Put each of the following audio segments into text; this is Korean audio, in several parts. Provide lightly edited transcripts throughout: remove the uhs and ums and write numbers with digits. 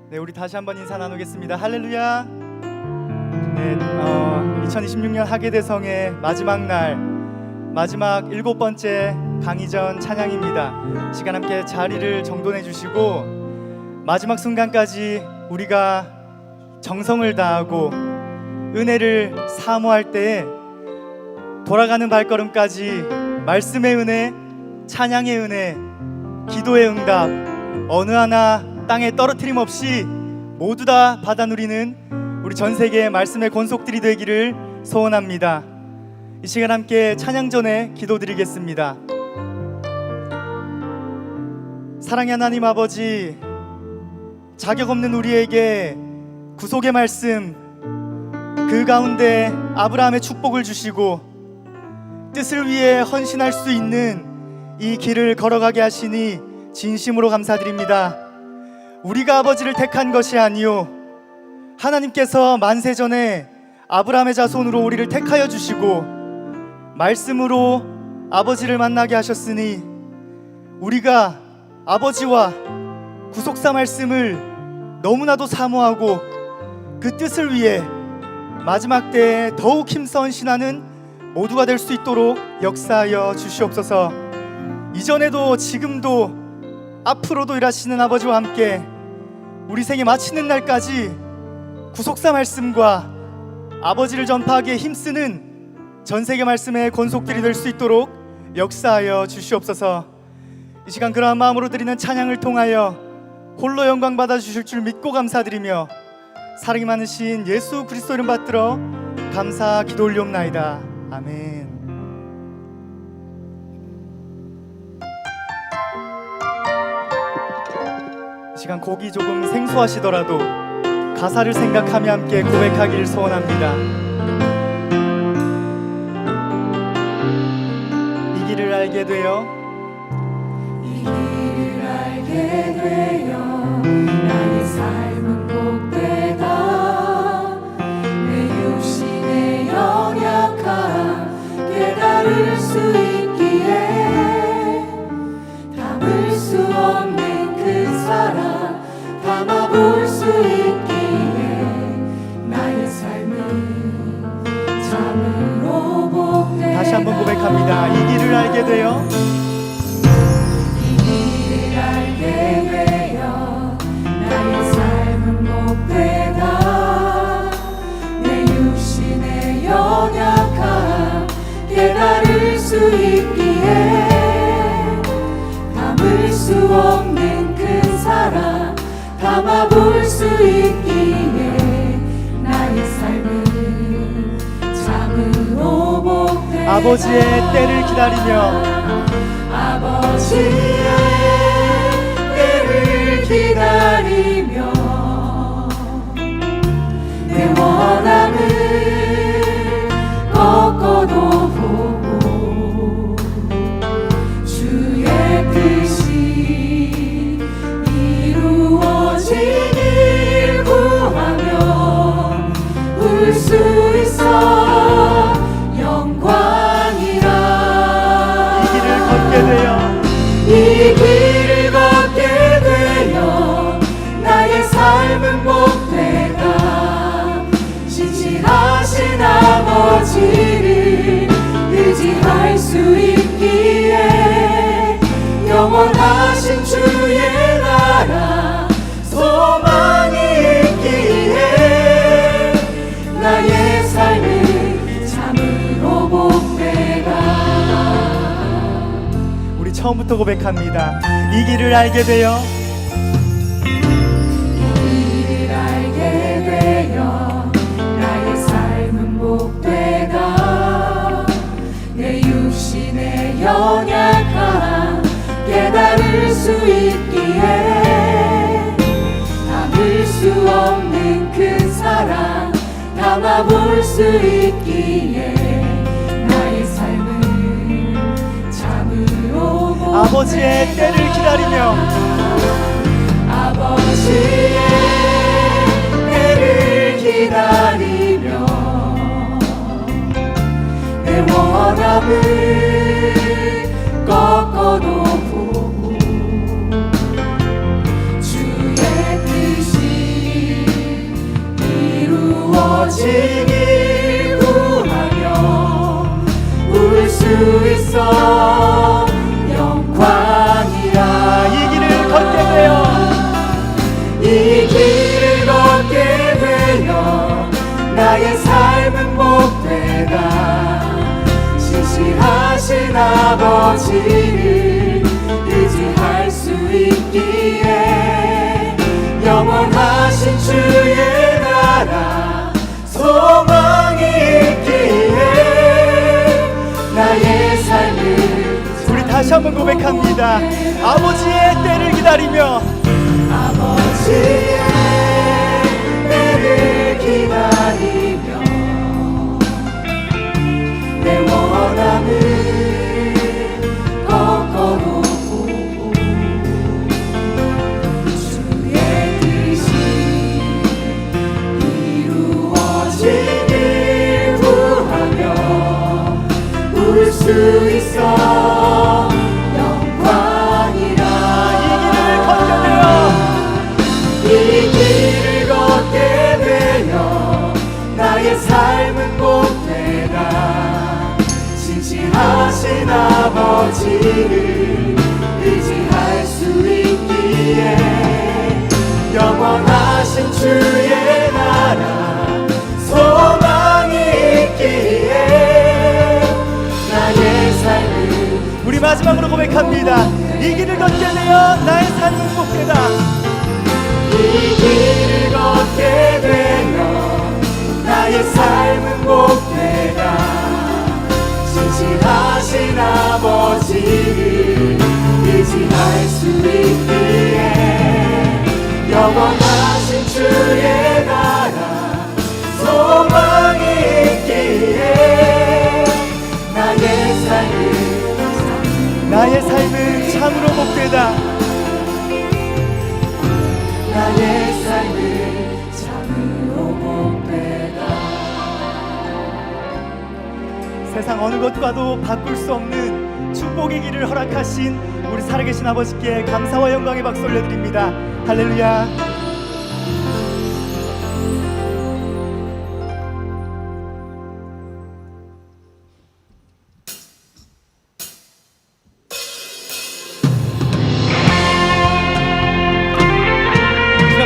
네, 우리 다시 한번 인사 나누겠습니다. 할렐루야. 네, 2026년 하계대성의 마지막 날, 마지막 7번째 강의전 찬양입니다. 시간 함께 자리를 정돈해 주시고 마지막 순간까지 우리가 정성을 다하고 은혜를 사모할 때에 돌아가는 발걸음까지 말씀의 은혜, 찬양의 은혜, 기도의 응답 어느 하나 땅에 떨어뜨림 없이 모두 다 받아 누리는 우리 전 세계의 말씀의 권속들이 되기를 소원합니다. 이 시간 함께 찬양 전에 기도드리겠습니다. 사랑의 하나님 아버지, 자격 없는 우리에게 구속의 말씀, 그 가운데 아브라함의 축복을 주시고 뜻을 위해 헌신할 수 있는 이 길을 걸어가게 하시니 진심으로 감사드립니다. 우리가 아버지를 택한 것이 아니요 하나님께서 만세전에 아브라함의 자손으로 우리를 택하여 주시고 말씀으로 아버지를 만나게 하셨으니 우리가 아버지와 구속사 말씀을 너무나도 사모하고 그 뜻을 위해 마지막 때에 더욱 힘써 헌신하는 모두가 될 수 있도록 역사하여 주시옵소서. 이전에도 지금도 앞으로도 일하시는 아버지와 함께 우리 생에 마치는 날까지 구속사 말씀과 아버지를 전파하기에 힘쓰는 전세계 말씀의 권속들이 될 수 있도록 역사하여 주시옵소서. 이 시간 그러한 마음으로 드리는 찬양을 통하여 홀로 영광 받아 주실 줄 믿고 감사드리며 사랑이 많으신 예수 그리스도 이름 받들어 감사 기도 올리옵나이다. 아멘. 이 시간 곡이 조금 생소하시더라도 가사를 생각하며 함께 고백하기를 소원합니다. 이 길을 알게 되어 이 길을 알게 되어 나의 삶은 복되다. 내 육신의 연약함 깨달을 수 있기에 담을 수 없는 그 사랑 담아볼 수 있기에 나의 삶은 참으로 복되다. 다시 한번 고백합니다. 이 길을 알게 되어 이 길을 알게 되어 나의 삶은 복되다. 내 육신의 연약함 깨달을 수 있기에 담을 수 없는 그 사랑 담아볼 수 있기에 나의 삶은 참으로 복되다. 아버지의 때를 기다리며 아버지의 때를 기다리며 내 원함을 꺾어도 보고 주의 뜻이 이루어지길 구하며 울 수 있어 영광이라. 이 길을 걷게 되어 나의 삶은 복되다. 신실하신 아버지를 의지할 수 있기에 영원하신 주의 나라 소망이 있기에 나의 삶은 참으로 복되다. 처음부터 고백합니다. 이 길을 알게 되어 이 길을 알게 되어 나의 삶은 복되다. 내 육신의 연약함 깨달을 수 있기에 담을 수 없는 그 사랑 담아볼 수 있기에 나의 삶은 참으로 아버지의 때를 기다리며 아버지의 때를 기다리며 내 원함을 꺾어도 보고 주의 뜻이 아버지를 의지할 수 있기에 영원하신 주의 나라 소망이 있기에 나의 삶을 우리 다시 한번 고백합니다. 아버지의 때를 기다리며 아버지의 때를 기다리며 내 원함을 꺾어놓고 주의 뜻이 이루어지길 구하며 울 수 있어 영광이라. 이 길을 걷게 되며 나의 삶은 복되다. 진실하신 아버지를 의지할 수 있기에 영원하신 주의 나라 소망이 있기에 나의 삶을. 우리 마지막으로 고백합니다. 이 길을 걷게 되어 나의 삶은 복되다. 이 길을 걷게 되며 나의 삶은 복되다. 진실하신 아버지를 의지할 수 있기에 영원하신 주의 나라 소망이 있기에 나의 삶은 참으로 복되다. 나의 삶은 참으로 복되다. 세상 어느 것과도 바꿀 수 없는 축복의 길을 허락하신 우리 살아계신 아버지께 감사와 영광의 박수 올려드립니다. 할렐루야.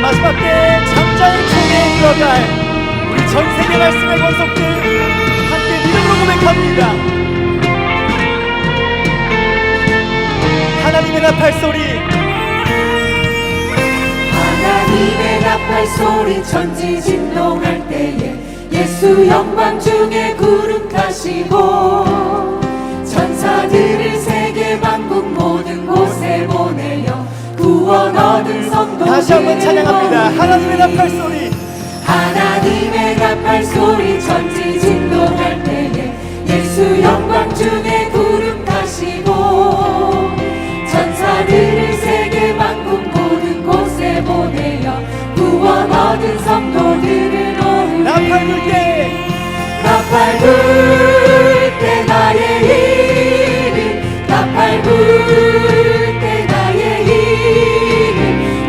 마지막 때 장자의 총에 들어갈 우리 전 세계 말씀의 권속들 함께 믿음으로 고백합니다. 하나님의 나팔 소리, 하나님의 나팔 소리 천지 진동할 때에 예수 영광 중에 구름 타시고 천사들을 세계 만국 모든 곳에 보내어 구원 얻은 성도. 다시 한번 찬양합니다. 하나님의 나팔 소리, 하나님의 나팔 소리 천지 진동할 때에 예수 영광 중에 구름 타시고 천사들을 세계 만국 모든 곳에 보내어 구원 얻은 성도들을 모으리. 나팔 불 때, 나팔 불 때 나의 이름, 나팔 불 때 나의 이름,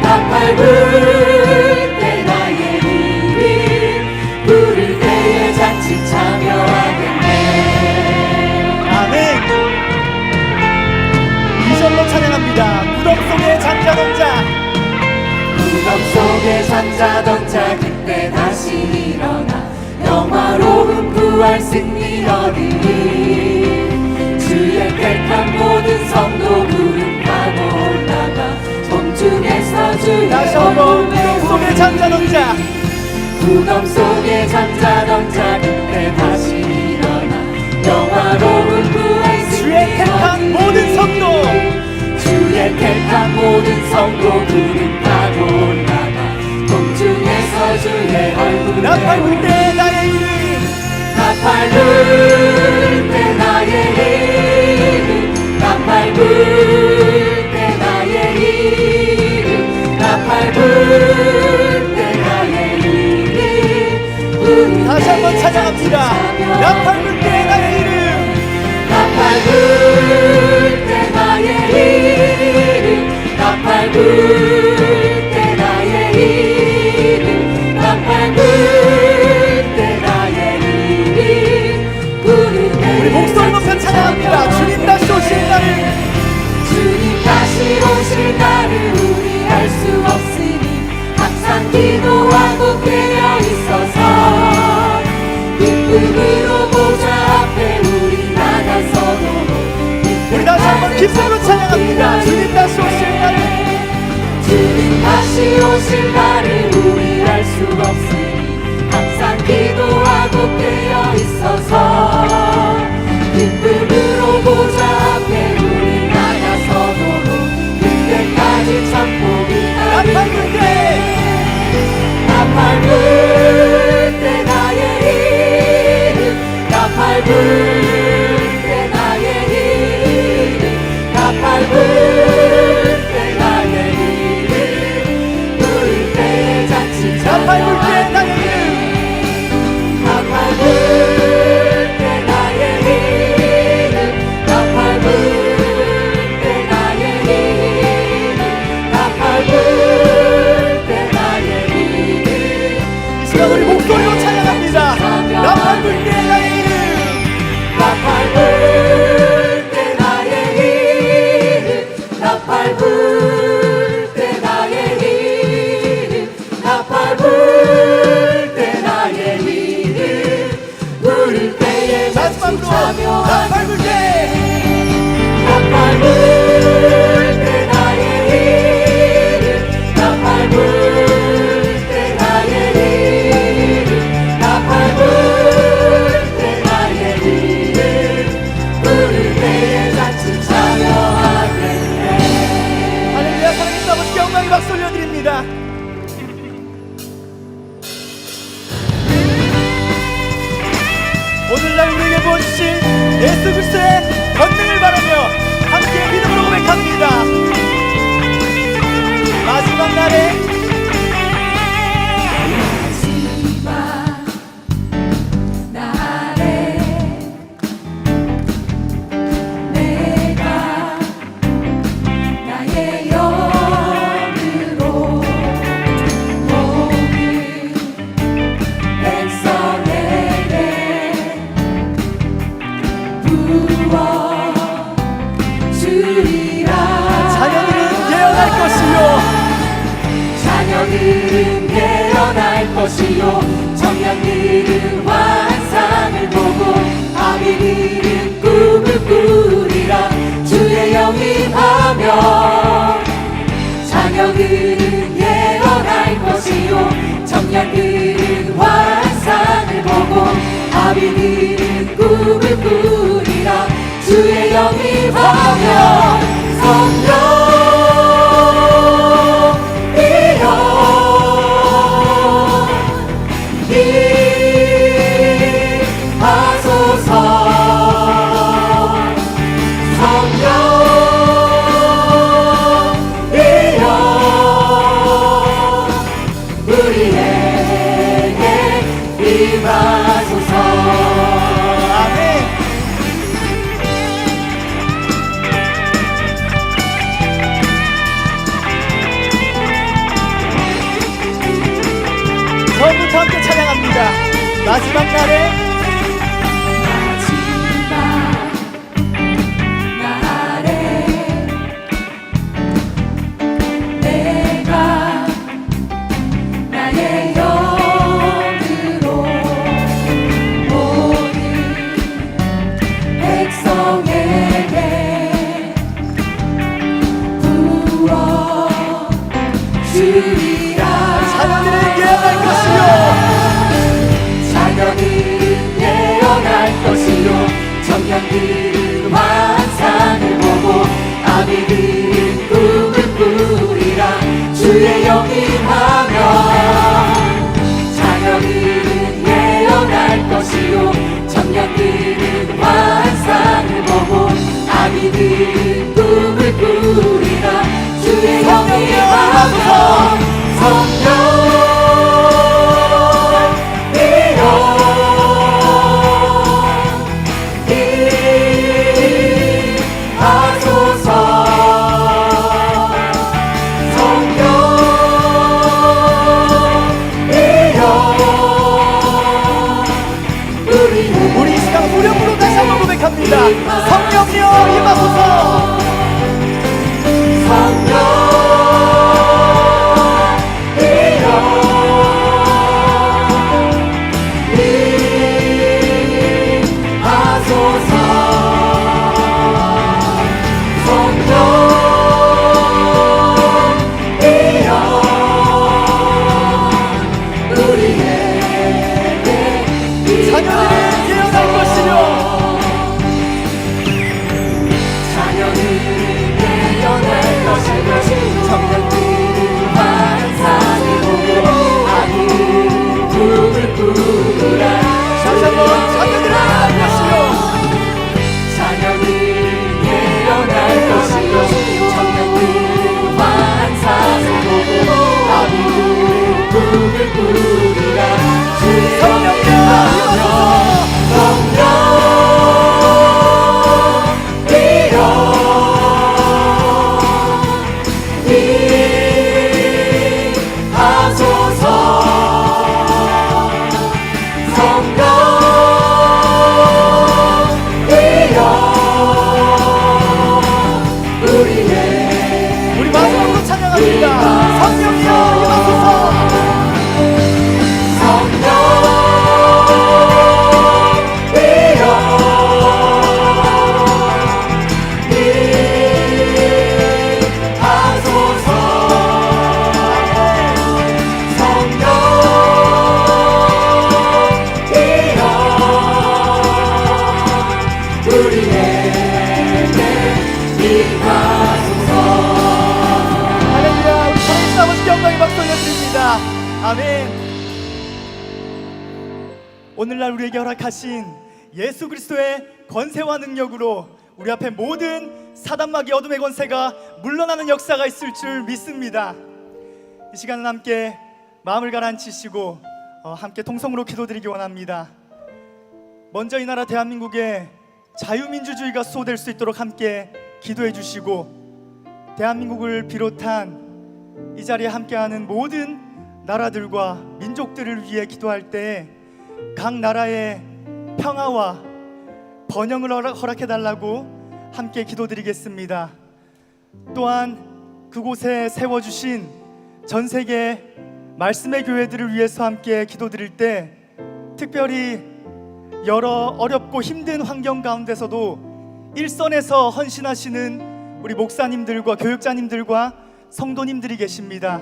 나팔 불 때 나의 이름 부를 때에 잔치 참여하겠네. 아멘. 이절로 찬양합니다. 무덤 속에 잠자던 자, 무덤 속에 잠자던 자 그때 다시 일어나 영화로운 부활 승리 얻으리. 주의 택한 모든 성도 구름 타고 올라가 공중에서 주의 다시 한번 무덤 속에 잠자던 자, 무덤 속에 잠자던 자 그때 다시 일어나 영화로운 부활 승리 주의 택한 모든 성도, 주의 택한 모든 성도 구름 타고 올라가 공중에서 주의 얼굴에 나팔 불 때 나의 이름, 나팔 불 때 나의 이름, 나팔 불 때 나의 이름, 나팔 불 때 나의 이름 다시 한번 찬양합니다. 나팔 불 때 나의 이름, 나팔 불 때 나의 이름, 나팔 불 때 나의 이름, 나팔 불 때 나의 이름 부를 때에 우리 목소리 높여 찬양합니다. 주님 다시 오시는 날을, 주님 기쁨으로 찬양합니다. 주님 다시 오실 날을, 주님 다시 오실 날을 우리 알 수 없으니 항상 기도하고 깨어 있어서 기쁨으로 보좌 앞에 우리 나가서도록 그때까지 참복이 나팔 불 때, 나팔 불 때 나의 이름 나팔 불 때 나의 이름 나팔 불 때 나의 이름 부를 때의 잔치 나팔 불 때 나의 이름, 나팔 불 때 나의 이름 나팔 불 때 나의 이름 나팔 불 때 나의 이름 이 시간 우리 목소리로 찬양합니다. 나팔 불 때 나의 이름, 나팔 불 때 나의 이름 나팔 불 때 나의 이름 나팔 불 때 나의 이름 부를 때에 마지막으로 참여하는 나팔 불 때, 나팔 불 때 나의 이름 나팔 불 때 나의 이름 나팔 불 때 나의 이름 부를 때에 잔치 참여하네 할렐루야. 사랑하는 아버지께 영광의 박수 올려드립니다. 오늘날 우리에게 부어주신 예수 그리스도의 권능을 바라며 함께 믿음으로 고백합니다. 마지막 날에 마지막 날에 내가 나의 영으로 모든 백성에게 부어주리라 자녀들은 예언할 것이요, 자녀들은 예언할 것이요 청년들은 환상을 보고 아비들은 꿈을 꾸리라 주의 영이 하며 자녀들은 예언할 것이요 청년들은 환상을 보고 아비들은 꿈을 꾸리라 주의 영이 하며 성령이여 임하소서 성령이여 우리에게 임하소서 아멘. 처음부터 함께 찬양합니다. 마지막 날에 마지막 날에 내가 나의 영으로 모든 백성에게 부어주리라 자녀들은 예언할 것이요, 자녀들은 예언할 것이요 청년들은 환상을 보고 아비들은 꿈을 꾸리라 주의 영이 하며 자녀들은 예언할 것이요 청년들은 환상을 보고 아비들은 꿈을 꾸리라 주의 영이 하며 우리 이 시간 후렴으로 다시 한번 고백합니다. 성령이여 임하소서. 기도합니다. 성령이여 임하소서. 할렐루야. 우리 하나님 아버지 영광의 박수 올려드립니다. 아멘. 오늘날 우리에게 허락하신 예수 그리스도의 권세와 능력으로 우리 앞에 모든 사단마귀 어둠의 권세가 물러나는 역사가 있을 줄 믿습니다. 이 시간은 함께 마음을 가라앉히시고 함께 통성으로 기도드리기 원합니다. 먼저 이 나라 대한민국에 자유민주주의가 수호될 수 있도록 함께 기도해 주시고, 대한민국을 비롯한 이 자리에 함께하는 모든 나라들과 민족들을 위해 기도할 때 각 나라의 평화와 번영을 허락해달라고 함께 기도드리겠습니다. 또한 그곳에 세워주신 전 세계 말씀의 교회들을 위해서 함께 기도드릴 때 특별히 여러 어렵고 힘든 환경 가운데서도 일선에서 헌신하시는 우리 목사님들과 교육자님들과 성도님들이 계십니다.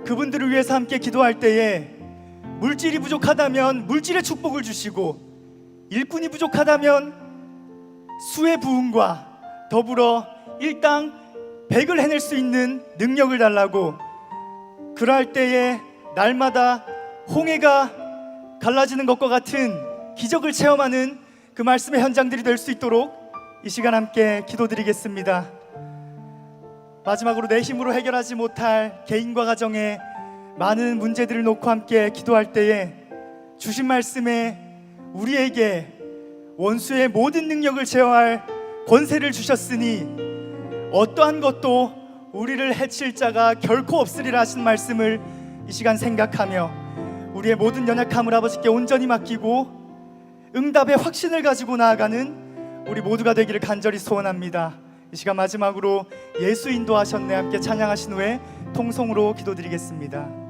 그분들을 위해서 함께 기도할 때에 물질이 부족하다면 물질의 축복을 주시고, 일꾼이 부족하다면 수의 부흥과 더불어 일당 100을 해낼 수 있는 능력을 달라고, 그러할 때에 날마다 홍해가 갈라지는 것과 같은 기적을 체험하는 그 말씀의 현장들이 될 수 있도록 이 시간 함께 기도드리겠습니다. 마지막으로 내 힘으로 해결하지 못할 개인과 가정의 많은 문제들을 놓고 함께 기도할 때에 주신 말씀에 우리에게 원수의 모든 능력을 제어할 권세를 주셨으니 어떠한 것도 우리를 해칠 자가 결코 없으리라 하신 말씀을 이 시간 생각하며 우리의 모든 연약함을 아버지께 온전히 맡기고 응답의 확신을 가지고 나아가는 우리 모두가 되기를 간절히 소원합니다. 이 시간 마지막으로 예수 인도하셨네 함께 찬양하신 후에 통성으로 기도드리겠습니다.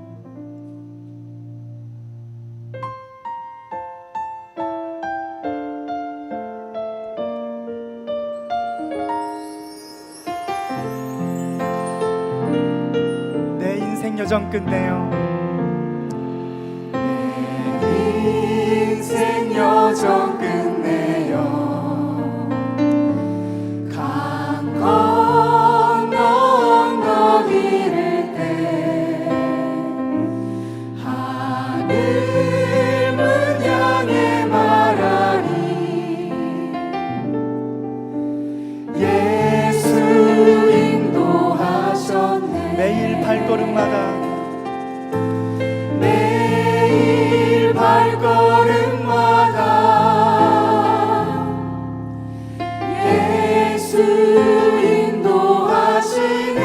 내 인생 여정 끝내요. 내 인생 여정 끝내요. 강 건너 언덕 이를 때 하늘 문 향해 말하리. 예수 인도하셨네. 매일 발걸음마다 매일 발걸음마다 예수 인도하시네.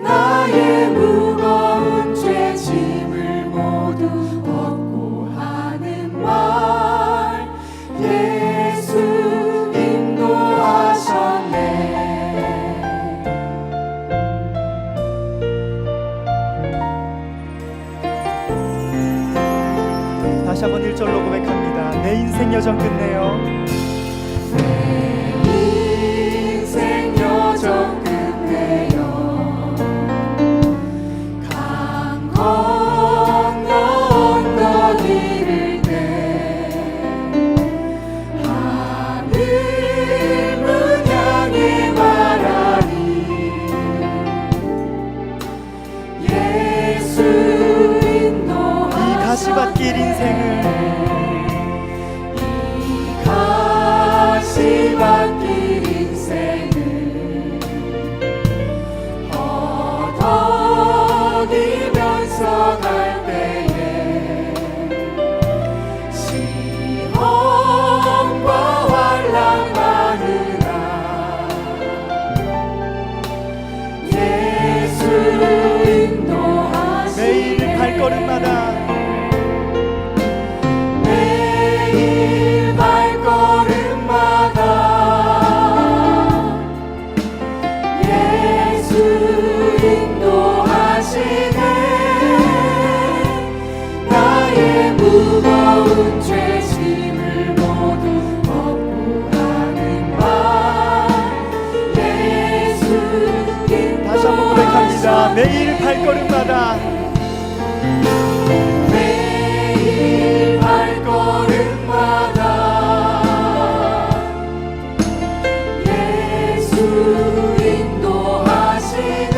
나의 무거운 죄짐을 모두 벗고 하는 말. 예수 인도하셨네. 다시 한번 1절로 고백합니다. 내 인생 여정 끝내요. 내 인생 여정 끝내요. 강 건너 언덕 이를 때 하늘 문 향해 말하리. 예수 인도하셨네. 이 가시밭길 인생을 가시밭길 인생을 허덕이면서 갈 때에 시험과 환난 많으나 예수 인도하시네. 매일 발걸음마다 매일 발걸음마다 예수 매일 발걸음마다 매일 발걸음마다 예수 인도하시네.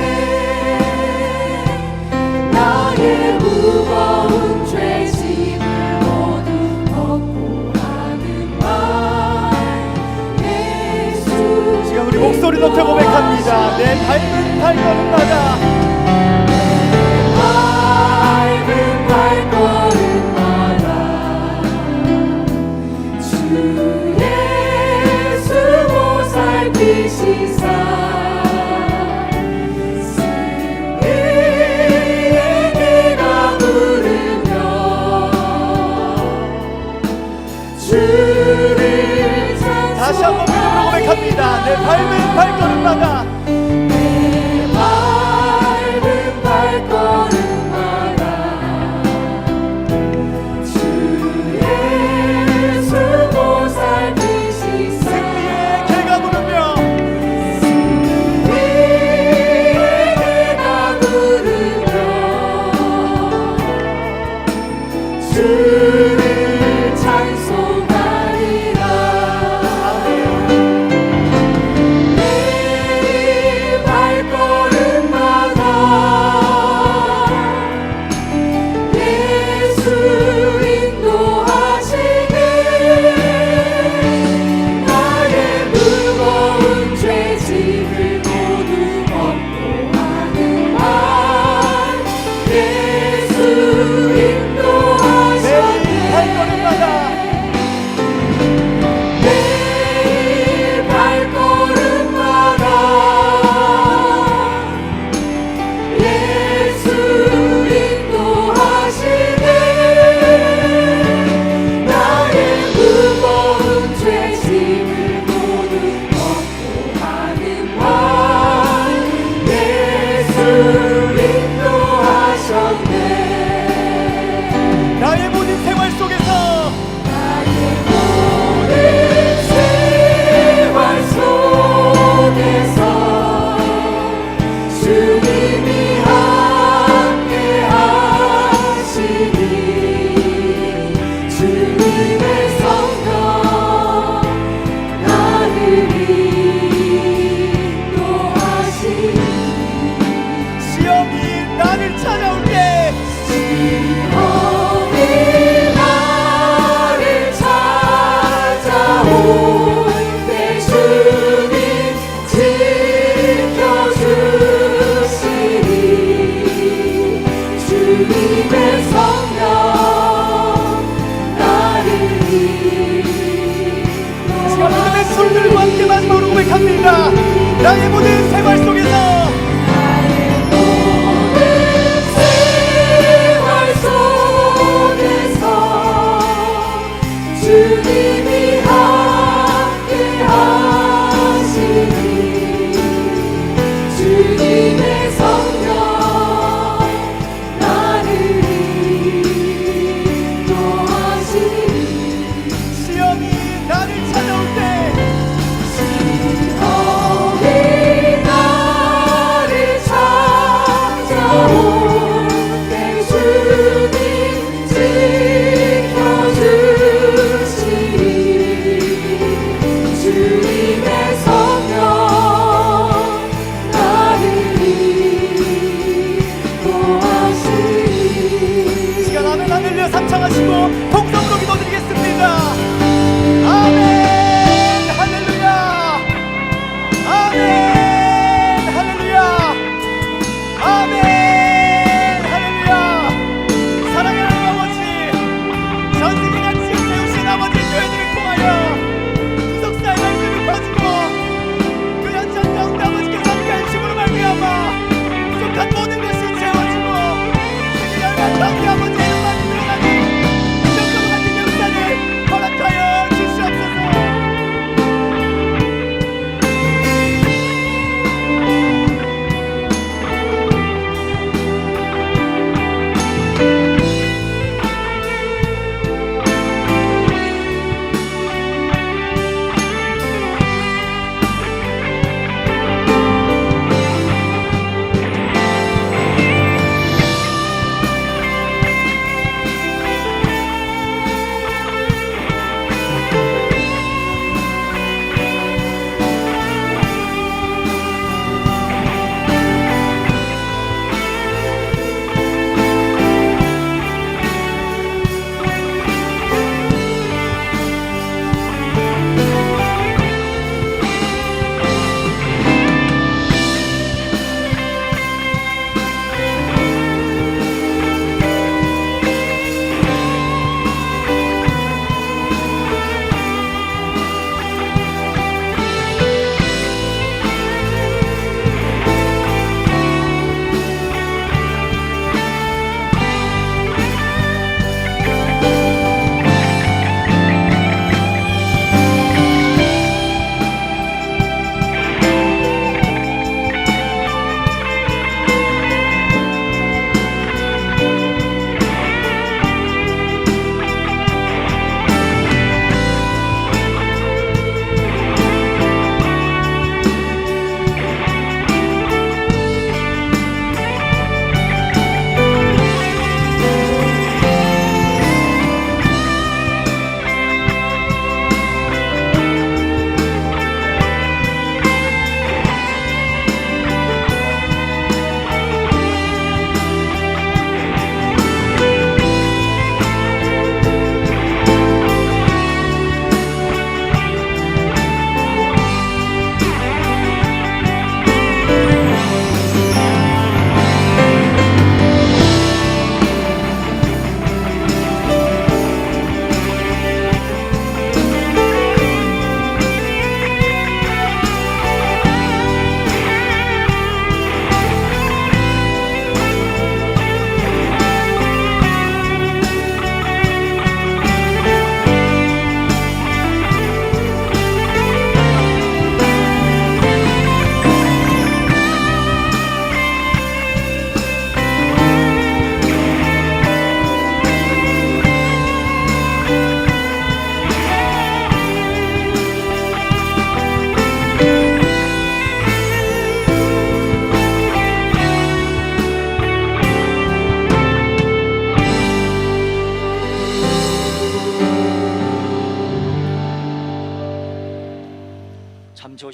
나의 무거운 죄짐을 모두 덮고 하는 말 예수. 지금 우리 목소리 높여 고백합니다. 내 밟은 발걸음마다 밟은 발걸음마다 주 예수 보살피시사 승리의 내가 부르며 주를 다시 한번 믿음으로 고백합니다. 내 밟은 발걸음마다 내 밟은 발걸음마다 주 예수 보살피시사 승리의 개가 부르며 승리의 내가 부르며 주를 찬송하리라. 매일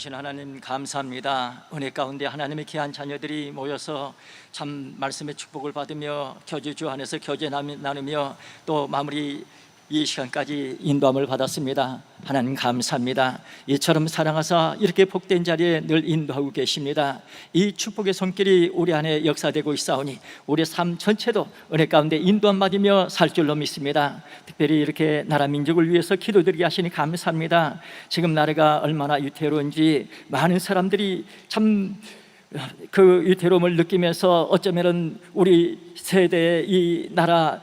주신 하나님 감사합니다. 은혜 가운데 하나님의 귀한 자녀들이 모여서 참 말씀의 축복을 받으며 교제주 안에서 교제 나누며 또 마무리 이 시간까지 인도함을 받았습니다. 하나님 감사합니다. 이처럼 사랑하사 이렇게 복된 자리에 늘 인도하고 계십니다. 이 축복의 손길이 우리 안에 역사되고 있사오니 우리 삶 전체도 은혜 가운데 인도함 받으며 살 줄로 믿습니다. 특별히 이렇게 나라 민족을 위해서 기도드리게 하시니 감사합니다. 지금 나라가 얼마나 위태로운지 많은 사람들이 참 그 위태로움을 느끼면서 어쩌면은 우리 세대의 이 나라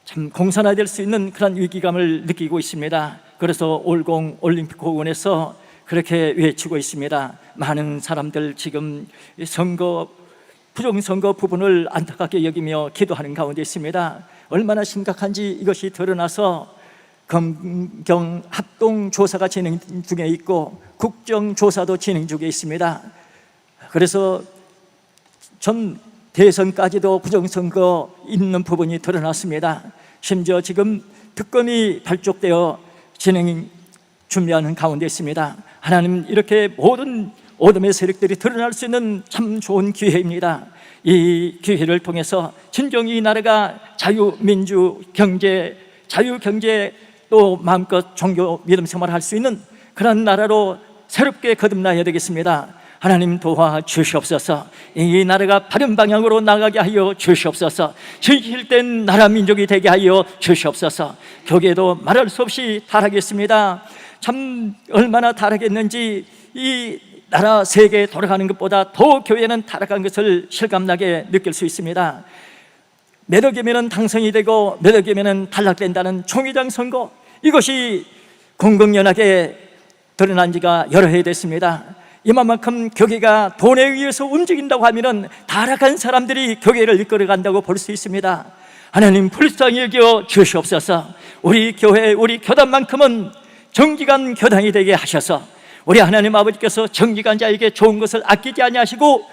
참 공산화될 수 있는 그런 위기감을 느끼고 있습니다. 그래서 올공 올림픽 공원에서 그렇게 외치고 있습니다. 많은 사람들 지금 선거 부정선거 부분을 안타깝게 여기며 기도하는 가운데 있습니다. 얼마나 심각한지 이것이 드러나서 검경 합동 조사가 진행 중에 있고 국정조사도 진행 중에 있습니다. 그래서 전 대선까지도 부정선거 있는 부분이 드러났습니다. 심지어 지금 특검이 발족되어 진행 준비하는 가운데 있습니다. 하나님, 이렇게 모든 어둠의 세력들이 드러날 수 있는 참 좋은 기회입니다. 이 기회를 통해서 진정이 이 나라가 자유민주 경제, 자유경제 또 마음껏 종교 믿음 생활을 할 수 있는 그런 나라로 새롭게 거듭나야 되겠습니다. 하나님 도와 주시옵소서. 이 나라가 바른 방향으로 나가게 하여 주시옵소서. 진실된 나라 민족이 되게 하여 주시옵소서. 교계도 말할 수 없이 타락했습니다. 참 얼마나 타락했는지 이 나라 세계에 돌아가는 것보다 더 교회는 타락한 것을 실감나게 느낄 수 있습니다. 몇 억이면 당선이 되고 몇 억이면 탈락된다는 총회장 선거, 이것이 공공연하게 드러난 지가 여러 해 됐습니다. 이만큼 교회가 돈에 의해서 움직인다고 하면 타락한 사람들이 교회를 이끌어간다고 볼 수 있습니다. 하나님, 불쌍히 여겨 주시옵소서. 우리 교회, 우리 교단만큼은 정직한 교단이 되게 하셔서 우리 하나님 아버지께서 정직한 자에게 좋은 것을 아끼지 아니하시고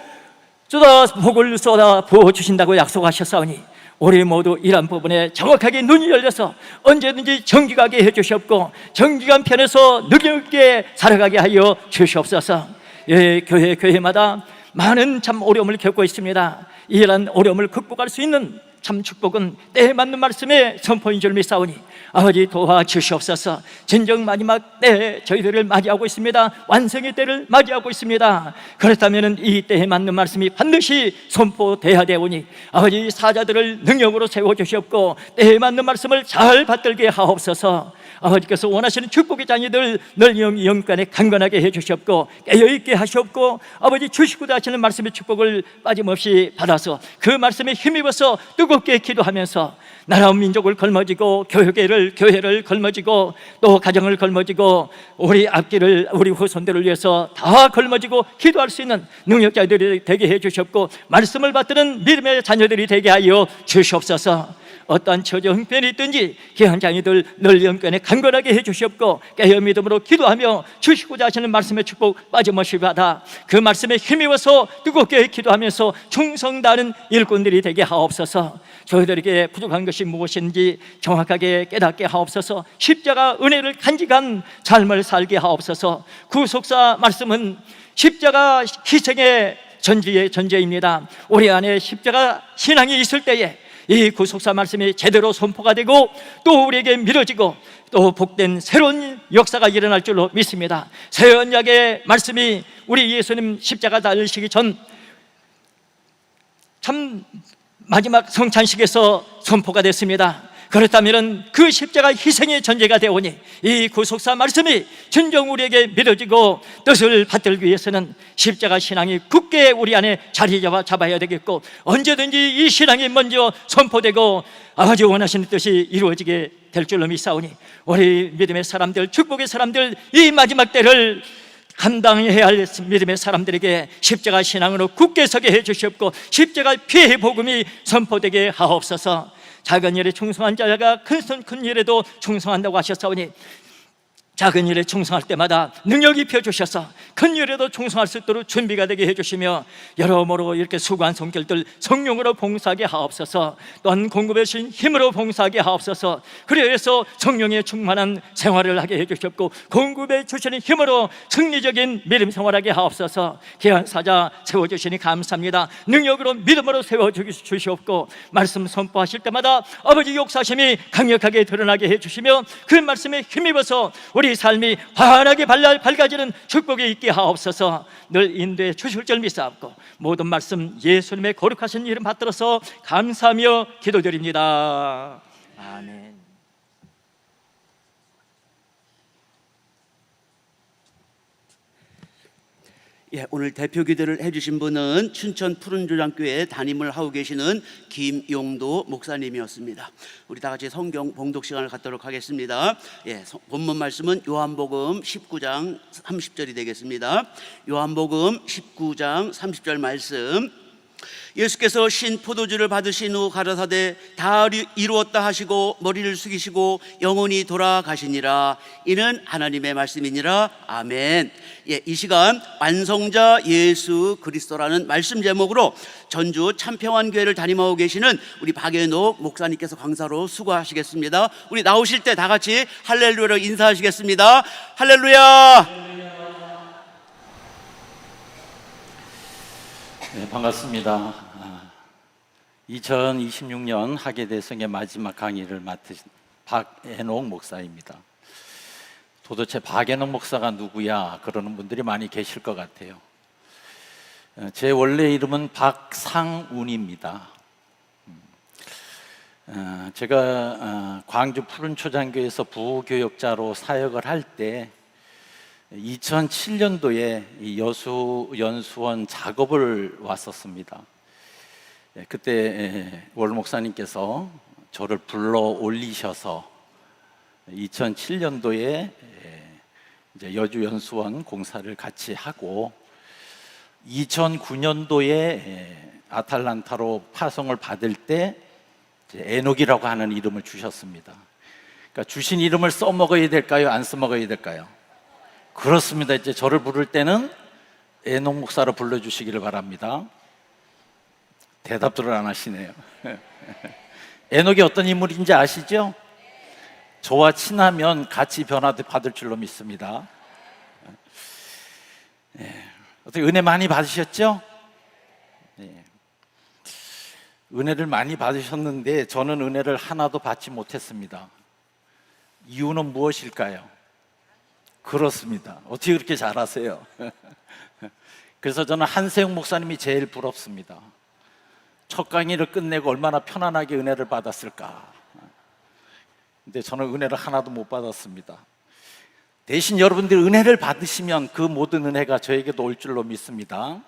복을 쏟아 부어주신다고 약속하셨사오니 우리 모두 이런 부분에 정확하게 눈이 열려서 언제든지 정직하게 해주시옵고 정직한 편에서 능력있게 살아가게 하여 주시옵소서. 예, 교회마다 많은 참 어려움을 겪고 있습니다. 이런 어려움을 극복할 수 있는 참 축복은 때에 맞는 말씀의 선포인 줄 믿사오니 아버지 도와주시옵소서. 진정 마지막 때 저희들을 맞이하고 있습니다. 완성의 때를 맞이하고 있습니다. 그렇다면 이 때에 맞는 말씀이 반드시 선포돼야 되오니 아버지 사자들을 능력으로 세워주시옵고 때에 맞는 말씀을 잘 받들게 하옵소서. 아버지께서 원하시는 축복의 자녀들 늘 영권에 강건하게 해주시옵고 깨어있게 하시옵고 아버지 주시고자 하시는 말씀의 축복을 빠짐없이 받아서 그 말씀에 힘입어서 뜨겁게 기도하면서 나라 민족을 걸머지고 교회를 걸머지고 또 가정을 걸머지고 우리 앞길을 우리 후손들을 위해서 다 걸머지고 기도할 수 있는 능력자들이 되게 해주시옵고 말씀을 받드는 믿음의 자녀들이 되게 하여 주시옵소서. 어떠한 처지 형편이 있든지 귀한 자녀들 늘 영권에 강건하게 해주시옵고 깨어 믿음으로 기도하며 주시고자 하시는 말씀의 축복 빠짐없이 받아 그 말씀에 힘입어서 뜨겁게 기도하면서 충성 다하는 일꾼들이 되게 하옵소서. 저희들에게 부족한 것이 무엇인지 정확하게 깨닫게 하옵소서. 십자가 은혜를 간직한 삶을 살게 하옵소서. 구속사 말씀은 십자가 희생의 전제입니다. 우리 안에 십자가 신앙이 있을 때에 이 구속사 말씀이 제대로 선포가 되고 또 우리에게 믿어지고 또 복된 새로운 역사가 일어날 줄로 믿습니다. 새 언약의 말씀이 우리 예수님 십자가 달리시기 전 참 마지막 성찬식에서 선포가 됐습니다. 그렇다면 그 십자가 희생의 전제가 되오니 이 구속사 말씀이 진정 우리에게 믿어지고 뜻을 받들기 위해서는 십자가 신앙이 굳게 우리 안에 자리 잡아야 되겠고 언제든지 이 신앙이 먼저 선포되고 아버지 원하시는 뜻이 이루어지게 될 줄로 믿사오니 우리 믿음의 사람들, 축복의 사람들, 이 마지막 때를 감당해야 할 믿음의 사람들에게 십자가 신앙으로 굳게 서게 해주시옵고 십자가 피의 복음이 선포되게 하옵소서. 작은 일에 충성한 자가 큰 일에도 충성한다고 하셨사오니 작은 일에 충성할 때마다 능력 입혀 주셔서 큰 일에도 충성할 수 있도록 준비가 되게 해주시며 여러모로 이렇게 수고한 손길들 성령으로 봉사하게 하옵소서. 또한 공급해 주신 힘으로 봉사하게 하옵소서. 그래서 성령의 충만한 생활을 하게 해주셨고 공급해 주시는 힘으로 승리적인 믿음 생활하게 하옵소서. 귀한 사자 세워주시니 감사합니다. 능력으로 믿음으로 세워주시옵고 말씀 선포하실 때마다 아버지 역사심이 강력하게 드러나게 해주시며 그 말씀에 힘입어서 우리 삶이 환하게 밝아지는 축복이 있게 하옵소서. 늘 인도해 주실 줄 믿사옵고 모든 말씀 예수님의 거룩하신 이름 받들어서 감사하며 기도드립니다. 아멘. 예, 오늘 대표 기도를 해주신 분은 춘천 푸른조장교회 담임을 하고 계시는 김용도 목사님이었습니다. 우리 다 같이 성경 봉독 시간을 갖도록 하겠습니다. 예, 본문 말씀은 요한복음 19장 30절이 되겠습니다. 요한복음 19장 30절 말씀. 예수께서 신 포도주를 받으신 후 가라사대 다 이루었다 하시고 머리를 숙이시고 영원히 돌아가시니라. 이는 하나님의 말씀이니라. 아멘. 예, 이 시간 완성자 예수 그리스도라는 말씀 제목으로 전주 참평안교회를 담임하고 계시는 우리 박연옥 목사님께서 강사로 수고하시겠습니다. 우리 나오실 때 다 같이 할렐루야로 인사하시겠습니다. 할렐루야. 네, 반갑습니다. 2026년 하계대성의 마지막 강의를 맡으신 박연옥 목사입니다. 도대체 박연옥 목사가 누구야? 그러는 분들이 많이 계실 것 같아요. 제 원래 이름은 박상운입니다. 제가 광주 푸른초장교에서 부교역자로 사역을 할 때 2007년도에 여수연수원 작업을 왔었습니다. 그때 월 목사님께서 저를 불러 올리셔서 2007년도에 이제 여주연수원 공사를 같이 하고 2009년도에 아탈란타로 파송을 받을 때 에녹이라고 하는 이름을 주셨습니다. 그러니까 주신 이름을 써먹어야 될까요? 안 써먹어야 될까요? 그렇습니다. 이제 저를 부를 때는 에녹 목사로 불러주시기를 바랍니다. 대답들을 안 하시네요. 에녹이 어떤 인물인지 아시죠? 저와 친하면 같이 변화도 받을 줄로 믿습니다. 어떻게 은혜 많이 받으셨죠? 은혜를 많이 받으셨는데 저는 은혜를 하나도 받지 못했습니다. 이유는 무엇일까요? 그렇습니다. 어떻게 그렇게 잘하세요? 그래서 저는 한세용 목사님이 제일 부럽습니다. 첫 강의를 끝내고 얼마나 편안하게 은혜를 받았을까. 근데 저는 은혜를 하나도 못 받았습니다. 대신 여러분들이 은혜를 받으시면 그 모든 은혜가 저에게도 올 줄로 믿습니다.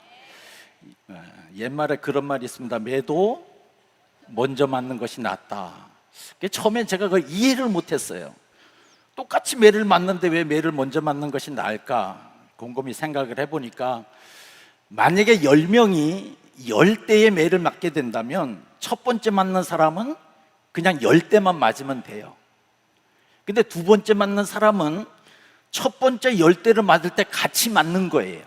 옛말에 그런 말이 있습니다. 매도 먼저 맞는 것이 낫다. 처음엔 제가 그걸 이해를 못했어요. 똑같이 매를 맞는데 왜 매를 먼저 맞는 것이 나을까 곰곰이 생각을 해보니까 만약에 10명이 10대의 매를 맞게 된다면 첫 번째 맞는 사람은 그냥 10대만 맞으면 돼요. 근데 두 번째 맞는 사람은 첫 번째 10대를 맞을 때 같이 맞는 거예요.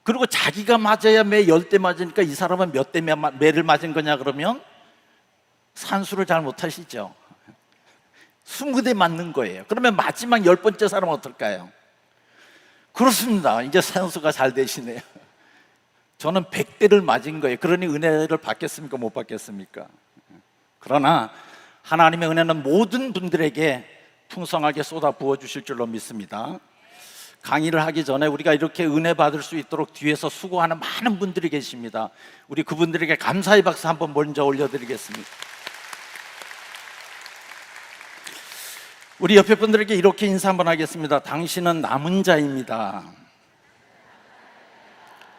그리고 자기가 맞아야 매 10대 맞으니까 이 사람은 몇 대 매를 맞은 거냐 그러면 산수를 잘 못하시죠. 20대 맞는 거예요. 그러면 마지막 10번째 사람은 어떨까요? 그렇습니다. 이제 산수가 잘 되시네요. 저는 100대를 맞은 거예요. 그러니 은혜를 받겠습니까? 못 받겠습니까? 그러나 하나님의 은혜는 모든 분들에게 풍성하게 쏟아 부어 주실 줄로 믿습니다. 강의를 하기 전에 우리가 이렇게 은혜 받을 수 있도록 뒤에서 수고하는 많은 분들이 계십니다. 우리 그분들에게 감사의 박수 한번 먼저 올려드리겠습니다. 우리 옆에 분들에게 이렇게 인사 한번 하겠습니다. 당신은 남은 자입니다.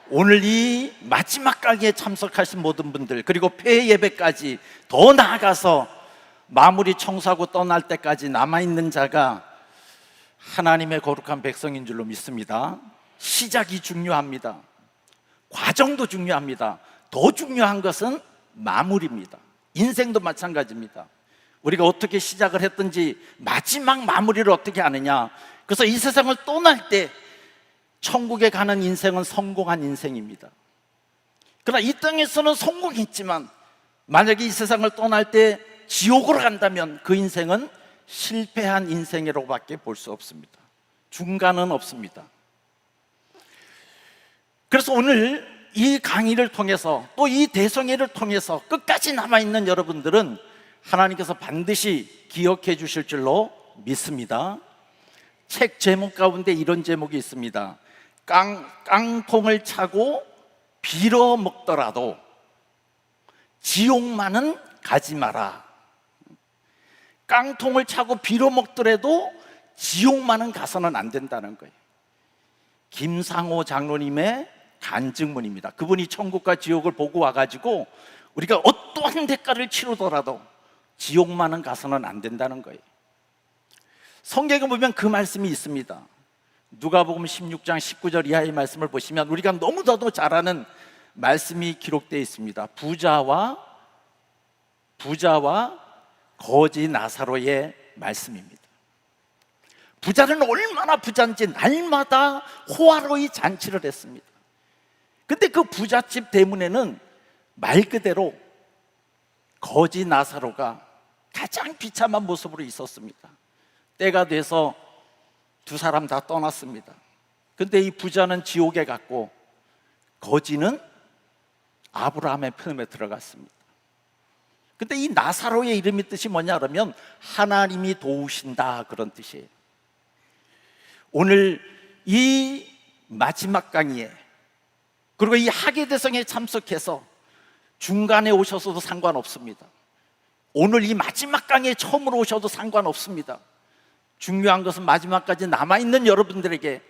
오늘 이 마지막 강의에 참석하신 모든 분들, 그리고 폐 예배까지 더 나아가서 마무리 청소하고 떠날 때까지 남아있는 자가 하나님의 거룩한 백성인 줄로 믿습니다. 시작이 중요합니다. 과정도 중요합니다. 더 중요한 것은 마무리입니다. 인생도 마찬가지입니다. 우리가 어떻게 시작을 했든지 마지막 마무리를 어떻게 하느냐. 그래서 이 세상을 떠날 때 천국에 가는 인생은 성공한 인생입니다. 그러나 이 땅에서는 성공했지만 만약에 이 세상을 떠날 때 지옥으로 간다면 그 인생은 실패한 인생이라고밖에 볼 수 없습니다. 중간은 없습니다. 그래서 오늘 이 강의를 통해서 또 이 대성회를 통해서 끝까지 남아있는 여러분들은 하나님께서 반드시 기억해 주실 줄로 믿습니다. 책 제목 가운데 이런 제목이 있습니다. 깡통을 차고 빌어먹더라도 지옥만은 가지 마라. 깡통을 차고 빌어먹더라도 지옥만은 가서는 안 된다는 거예요. 김상호 장로님의 간증문입니다. 그분이 천국과 지옥을 보고 와가지고 우리가 어떠한 대가를 치르더라도 지옥만은 가서는 안 된다는 거예요. 성경에 보면 그 말씀이 있습니다. 누가복음 16장 19절 이하의 말씀을 보시면 우리가 너무나도 잘 아는 말씀이 기록되어 있습니다. 부자와 거지 나사로의 말씀입니다. 부자는 얼마나 부자인지 날마다 호화로이 잔치를 했습니다. 근데 그 부잣집 대문에는 말 그대로 거지 나사로가 가장 비참한 모습으로 있었습니다. 때가 돼서 두 사람 다 떠났습니다. 근데 이 부자는 지옥에 갔고 거지는 아브라함의 품에 들어갔습니다. 근데 이 나사로의 이름의 뜻이 뭐냐 그러면 하나님이 도우신다, 그런 뜻이에요. 오늘 이 마지막 강의에 그리고 이 학예대성에 참석해서 중간에 오셔서도 상관없습니다. 오늘 이 마지막 강의에 처음으로 오셔도 상관없습니다. 중요한 것은 마지막까지 남아있는 여러분들에게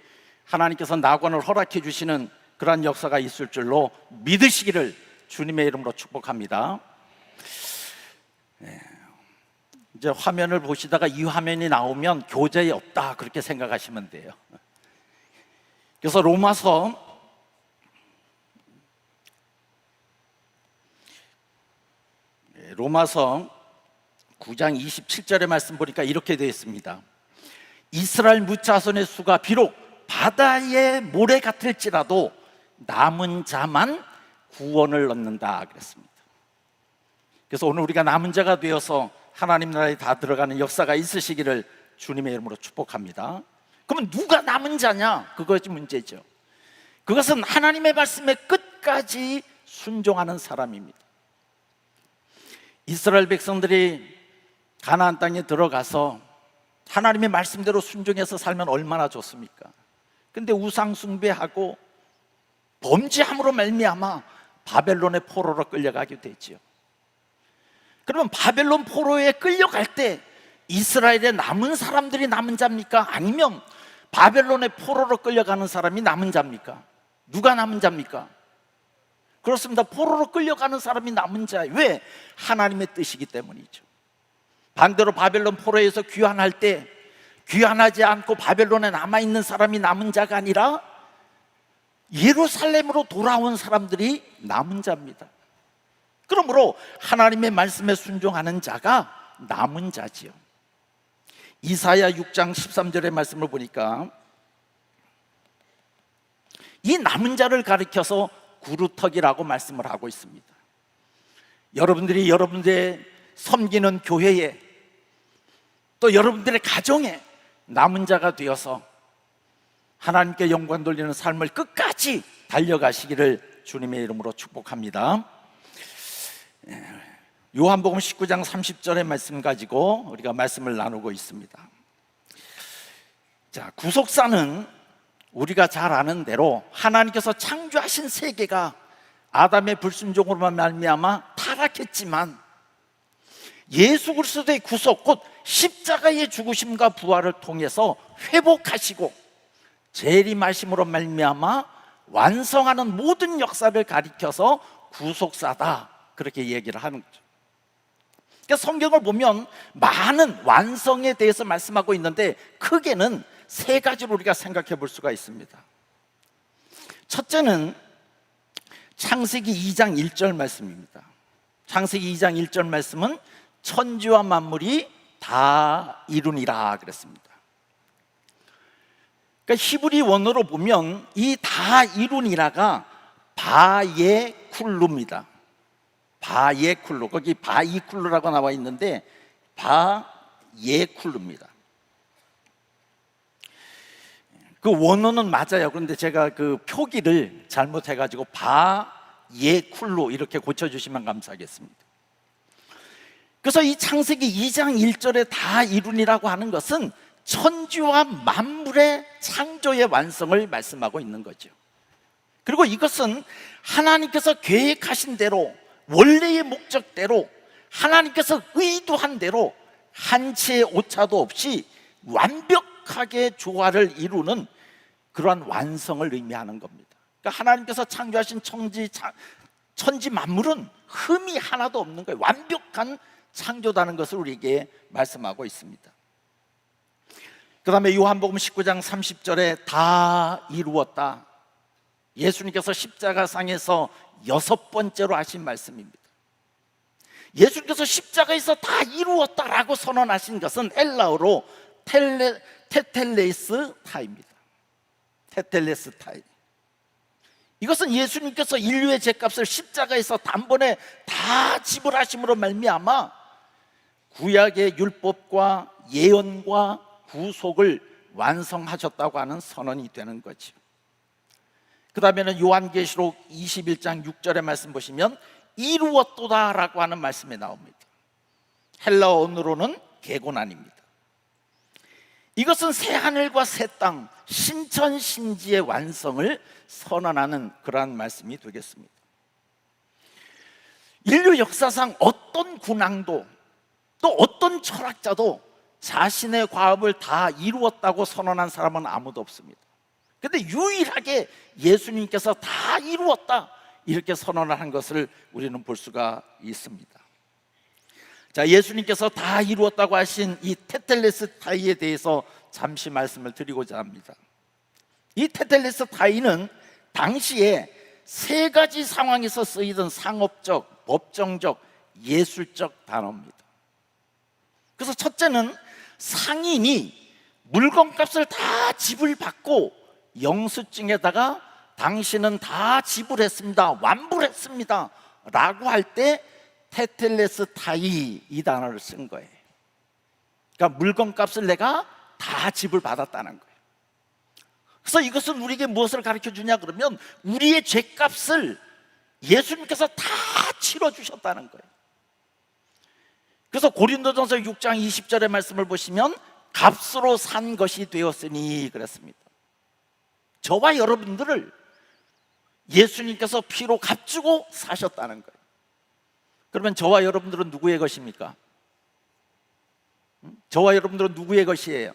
하나님께서 낙원을 허락해 주시는 그러한 역사가 있을 줄로 믿으시기를 주님의 이름으로 축복합니다. 이제 화면을 보시다가 이 화면이 나오면 교재에 없다 그렇게 생각하시면 돼요. 그래서 로마서 9장 27절의 말씀 보니까 이렇게 되어 있습니다. 이스라엘 무자손의 수가 비록 바다의 모래 같을지라도 남은 자만 구원을 얻는다 그랬습니다. 그래서 오늘 우리가 남은 자가 되어서 하나님 나라에 다 들어가는 역사가 있으시기를 주님의 이름으로 축복합니다. 그러면 누가 남은 자냐? 그것이 문제죠. 그것은 하나님의 말씀에 끝까지 순종하는 사람입니다. 이스라엘 백성들이 가나안 땅에 들어가서 하나님의 말씀대로 순종해서 살면 얼마나 좋습니까? 근데 우상 숭배하고 범죄함으로 말미암아 바벨론의 포로로 끌려가게 되지요. 그러면 바벨론 포로에 끌려갈 때 이스라엘의 남은 사람들이 남은 자입니까? 아니면 바벨론의 포로로 끌려가는 사람이 남은 자입니까? 누가 남은 자입니까? 그렇습니다. 포로로 끌려가는 사람이 남은 자예요. 왜? 하나님의 뜻이기 때문이죠. 반대로 바벨론 포로에서 귀환할 때 귀환하지 않고 바벨론에 남아있는 사람이 남은 자가 아니라 예루살렘으로 돌아온 사람들이 남은 자입니다. 그러므로 하나님의 말씀에 순종하는 자가 남은 자지요. 이사야 6장 13절의 말씀을 보니까 이 남은 자를 가리켜서 구루터기라고 말씀을 하고 있습니다. 여러분들이 여러분들의 섬기는 교회에 또 여러분들의 가정에 남은 자가 되어서 하나님께 영광 돌리는 삶을 끝까지 달려가시기를 주님의 이름으로 축복합니다. 요한복음 19장 30절의 말씀 가지고 우리가 말씀을 나누고 있습니다. 자, 구속사는 우리가 잘 아는 대로 하나님께서 창조하신 세계가 아담의 불순종으로만 말미암아 타락했지만 예수 그리스도의 구속 곧 십자가의 죽으심과 부활을 통해서 회복하시고 재림하심으로 말미암아 완성하는 모든 역사를 가리켜서 구속사다 그렇게 얘기를 하는 거죠. 그러니까 성경을 보면 많은 완성에 대해서 말씀하고 있는데 크게는 세 가지로 우리가 생각해 볼 수가 있습니다. 첫째는 창세기 2장 1절 말씀입니다. 창세기 2장 1절 말씀은 천지와 만물이 다 이루니라 그랬습니다. 그러니까 히브리 원어로 보면 이 다 이루니라가 바예쿨루입니다. 바예쿨루, 거기 바이쿨루라고 나와 있는데 바예쿨루입니다. 그 원어는 맞아요. 그런데 제가 그 표기를 잘못해가지고 바예쿨루 이렇게 고쳐주시면 감사하겠습니다. 그래서 이 창세기 2장 1절에 다 이루니라고 하는 것은 천지와 만물의 창조의 완성을 말씀하고 있는 거죠. 그리고 이것은 하나님께서 계획하신 대로, 원래의 목적대로, 하나님께서 의도한 대로 한 치의 오차도 없이 완벽하게 조화를 이루는 그러한 완성을 의미하는 겁니다. 그러니까 하나님께서 창조하신 천지 만물은 흠이 하나도 없는 거예요. 완벽한 창조다는 것을 우리에게 말씀하고 있습니다. 그 다음에 요한복음 19장 30절에 다 이루었다. 예수님께서 십자가상에서 6번째로 하신 말씀입니다. 예수님께서 십자가에서 다 이루었다라고 선언하신 것은 헬라어로 테텔레스타입니다. 테텔레스타이. 이것은 예수님께서 인류의 죄값을 십자가에서 단번에 다 지불하심으로 말미암아 구약의 율법과 예언과 구속을 완성하셨다고 하는 선언이 되는 거죠. 그 다음에는 요한계시록 21장 6절의 말씀 보시면 이루었도다 라고 하는 말씀이 나옵니다. 헬라어 언어로는 게고난입니다. 이것은 새 하늘과 새 땅, 신천신지의 완성을 선언하는 그러한 말씀이 되겠습니다. 인류 역사상 어떤 군왕도 또 어떤 철학자도 자신의 과업을 다 이루었다고 선언한 사람은 아무도 없습니다. 그런데 유일하게 예수님께서 다 이루었다 이렇게 선언을 한 것을 우리는 볼 수가 있습니다. 자, 예수님께서 다 이루었다고 하신 이 테텔레스타이에 대해서 잠시 말씀을 드리고자 합니다. 이 테텔레스타이는 당시에 세 가지 상황에서 쓰이던 상업적, 법정적, 예술적 단어입니다. 그래서 첫째는 상인이 물건값을 다 지불받고 영수증에다가 당신은 다 지불했습니다, 완불했습니다 라고 할 때 테텔레스타이 이 단어를 쓴 거예요. 그러니까 물건값을 내가 다 지불받았다는 거예요. 그래서 이것은 우리에게 무엇을 가르쳐 주냐 그러면 우리의 죄값을 예수님께서 다 치러주셨다는 거예요. 그래서 고린도전서 6장 20절의 말씀을 보시면 값으로 산 것이 되었으니 그랬습니다. 저와 여러분들을 예수님께서 피로 값주고 사셨다는 거예요. 그러면 저와 여러분들은 누구의 것입니까? 저와 여러분들은 누구의 것이에요?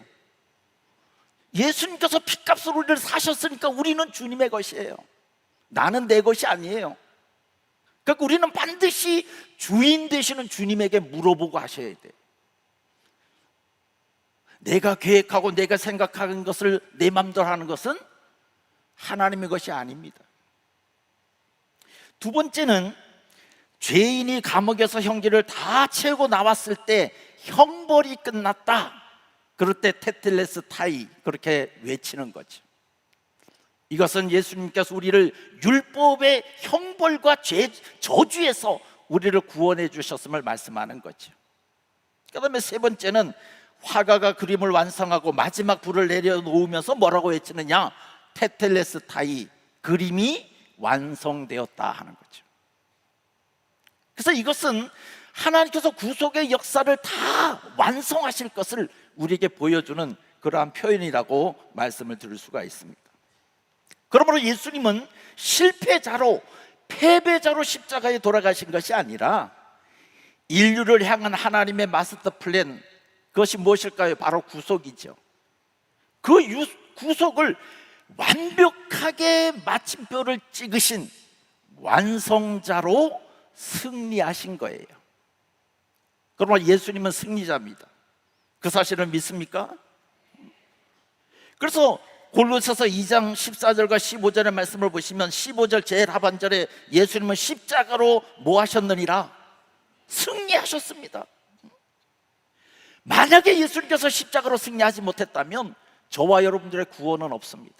예수님께서 피값으로 우리를 사셨으니까 우리는 주님의 것이에요. 나는 내 것이 아니에요. 그러니까 우리는 반드시 주인 되시는 주님에게 물어보고 하셔야 돼요. 내가 계획하고 내가 생각하는 것을 내 맘대로 하는 것은 하나님의 것이 아닙니다. 두 번째는 죄인이 감옥에서 형기를 다 채우고 나왔을 때 형벌이 끝났다, 그럴 때 테텔레스타이 그렇게 외치는 거죠. 이것은 예수님께서 우리를 율법의 형벌과 저주에서 우리를 구원해 주셨음을 말씀하는 거죠. 그 다음에 세 번째는 화가가 그림을 완성하고 마지막 불을 내려놓으면서 뭐라고 외치느냐? 테텔레스타이, 그림이 완성되었다 하는 거죠. 그래서 이것은 하나님께서 구속의 역사를 다 완성하실 것을 우리에게 보여주는 그러한 표현이라고 말씀을 드릴 수가 있습니다. 그러므로 예수님은 실패자로, 패배자로 십자가에 돌아가신 것이 아니라 인류를 향한 하나님의 마스터 플랜, 그것이 무엇일까요? 바로 구속이죠. 그 구속을 완벽하게 마침표를 찍으신 완성자로 승리하신 거예요. 그러나 예수님은 승리자입니다. 그 사실을 믿습니까? 그래서 골로새서 2장 14절과 15절의 말씀을 보시면 15절 제일 하반절에 예수님은 십자가로 뭐 하셨느니라? 승리하셨습니다. 만약에 예수님께서 십자가로 승리하지 못했다면 저와 여러분들의 구원은 없습니다.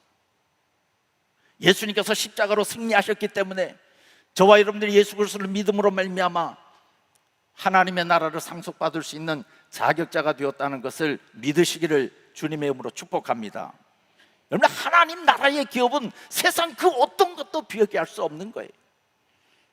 예수님께서 십자가로 승리하셨기 때문에 저와 여러분들이 예수 그리스도를 믿음으로 말미암아 하나님의 나라를 상속받을 수 있는 자격자가 되었다는 것을 믿으시기를 주님의 이름으로 축복합니다. 여러분, 하나님 나라의 기업은 세상 그 어떤 것도 비교할 수 없는 거예요.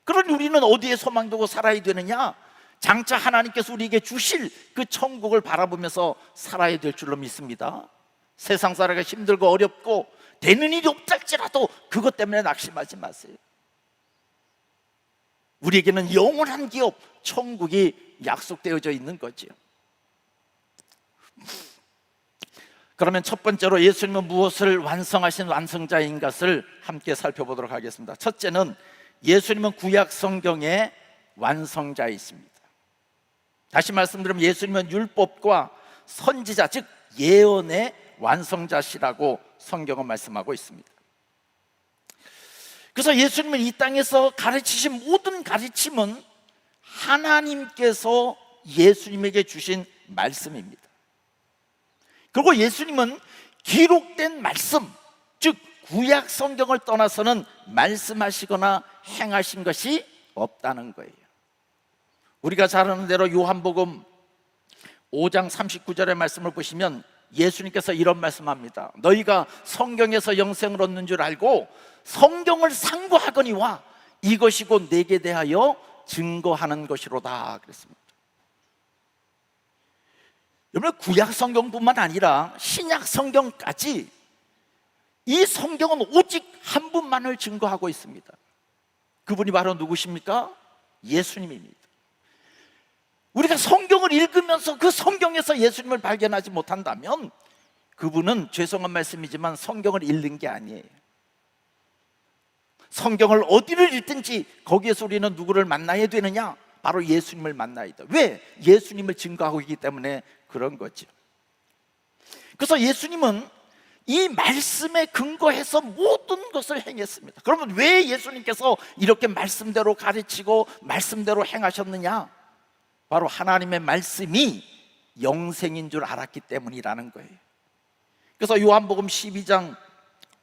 그러니 우리는 어디에 소망 두고 살아야 되느냐? 장차 하나님께서 우리에게 주실 그 천국을 바라보면서 살아야 될 줄로 믿습니다. 세상 살아가 힘들고 어렵고 되는 일이 없달지라도 그것 때문에 낙심하지 마세요. 우리에게는 영원한 기업, 천국이 약속되어져 있는 거죠. 그러면 첫 번째로 예수님은 무엇을 완성하신 완성자인 것을 함께 살펴보도록 하겠습니다. 첫째는 예수님은 구약 성경의 완성자이십니다. 다시 말씀드리면 예수님은 율법과 선지자, 즉 예언의 완성자시라고 성경은 말씀하고 있습니다. 그래서 예수님은 이 땅에서 가르치신 모든 가르침은 하나님께서 예수님에게 주신 말씀입니다. 그리고 예수님은 기록된 말씀, 즉 구약 성경을 떠나서는 말씀하시거나 행하신 것이 없다는 거예요. 우리가 잘 아는 대로 요한복음 5장 39절의 말씀을 보시면 예수님께서 이런 말씀합니다. 너희가 성경에서 영생을 얻는 줄 알고 성경을 상고하거니와 이것이 곧 내게 대하여 증거하는 것이로다 그랬습니다. 여러분, 구약 성경뿐만 아니라 신약 성경까지 이 성경은 오직 한 분만을 증거하고 있습니다. 그분이 바로 누구십니까? 예수님입니다. 우리가 성경을 읽으면서 그 성경에서 예수님을 발견하지 못한다면 그분은, 죄송한 말씀이지만, 성경을 읽는 게 아니에요. 성경을 어디를 읽든지 거기에서 우리는 누구를 만나야 되느냐? 바로 예수님을 만나야 돼. 왜? 예수님을 증거하고 있기 때문에 그런 거죠. 그래서 예수님은 이 말씀에 근거해서 모든 것을 행했습니다. 그러면 왜 예수님께서 이렇게 말씀대로 가르치고 말씀대로 행하셨느냐? 바로 하나님의 말씀이 영생인 줄 알았기 때문이라는 거예요. 그래서 요한복음 12장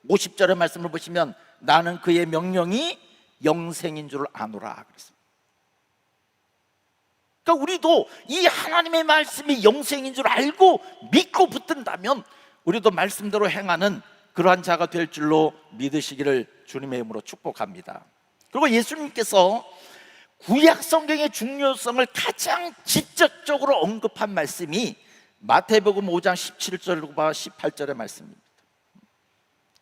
50절의 말씀을 보시면 나는 그의 명령이 영생인 줄 아노라 그랬습니다. 그러니까 우리도 이 하나님의 말씀이 영생인 줄 알고 믿고 붙든다면 우리도 말씀대로 행하는 그러한 자가 될 줄로 믿으시기를 주님의 이름으로 축복합니다. 그리고 예수님께서 구약 성경의 중요성을 가장 직접적으로 언급한 말씀이 마태복음 5장 17절과 18절의 말씀입니다.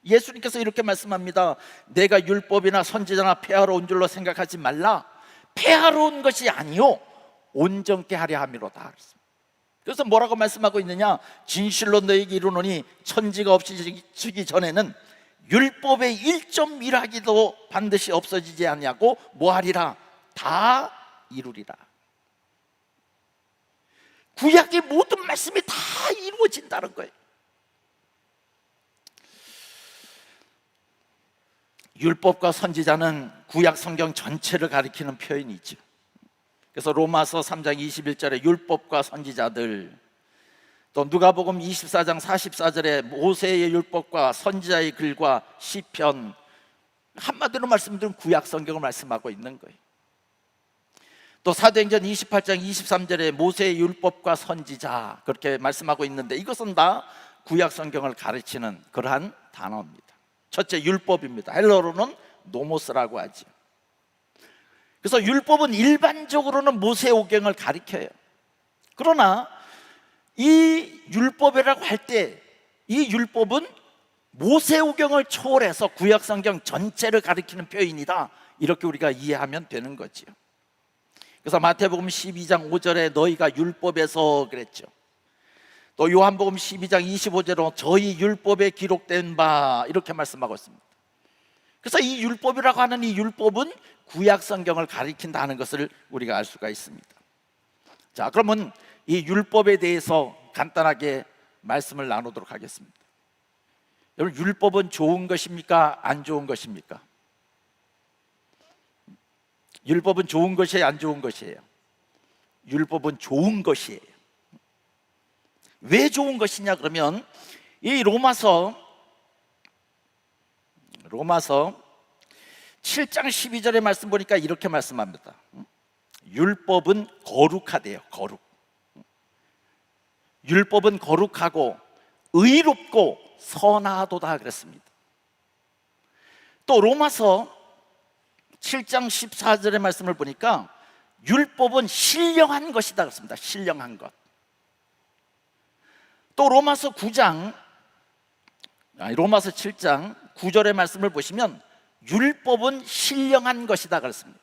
예수님께서 이렇게 말씀합니다. 내가 율법이나 선지자나 폐하러 온 줄로 생각하지 말라. 폐하러 온 것이 아니요 온전케 하려 함이로다. 그래서 뭐라고 말씀하고 있느냐? 진실로 너희에게 이르노니 천지가 없어지기 전에는 율법의 1.1하기도 반드시 없어지지 않냐고 뭐하리라? 다 이루리라. 구약의 모든 말씀이 다 이루어진다는 거예요. 율법과 선지자는 구약 성경 전체를 가리키는 표현이죠. 그래서 로마서 3장 21절에 율법과 선지자들, 또 누가복음 24장 44절에 모세의 율법과 선지자의 글과 시편, 한마디로 말씀드리면 구약 성경을 말씀하고 있는 거예요. 또 사도행전 28장 23절에 모세의 율법과 선지자 그렇게 말씀하고 있는데 이것은 다 구약 성경을 가르치는 그러한 단어입니다. 첫째 율법입니다. 헬러로는 노모스라고 하죠. 그래서 율법은 일반적으로는 모세오경을 가리켜요. 그러나 이 율법이라고 할 때 이 율법은 모세오경을 초월해서 구약성경 전체를 가리키는 표현이다, 이렇게 우리가 이해하면 되는 거죠. 그래서 마태복음 12장 5절에 너희가 율법에서 그랬죠. 또 요한복음 12장 25절로 저희 율법에 기록된 바 이렇게 말씀하고 있습니다. 그래서 이 율법이라고 하는 이 율법은 구약 성경을 가리킨다는 것을 우리가 알 수가 있습니다. 자, 그러면 이 율법에 대해서 간단하게 말씀을 나누도록 하겠습니다. 여러분, 율법은 좋은 것입니까? 안 좋은 것입니까? 율법은 좋은 것이에요? 안 좋은 것이에요? 율법은 좋은 것이에요. 왜 좋은 것이냐 그러면 이 로마서 7장 12절의 말씀 보니까 이렇게 말씀합니다. 율법은 거룩하대요. 거룩. 율법은 거룩하고 의롭고 선하도다 그랬습니다. 또 로마서 7장 14절의 말씀을 보니까 율법은 신령한 것이다 그랬습니다. 신령한 것. 또 로마서 7장 9절의 말씀을 보시면 율법은 신령한 것이다 그랬습니다.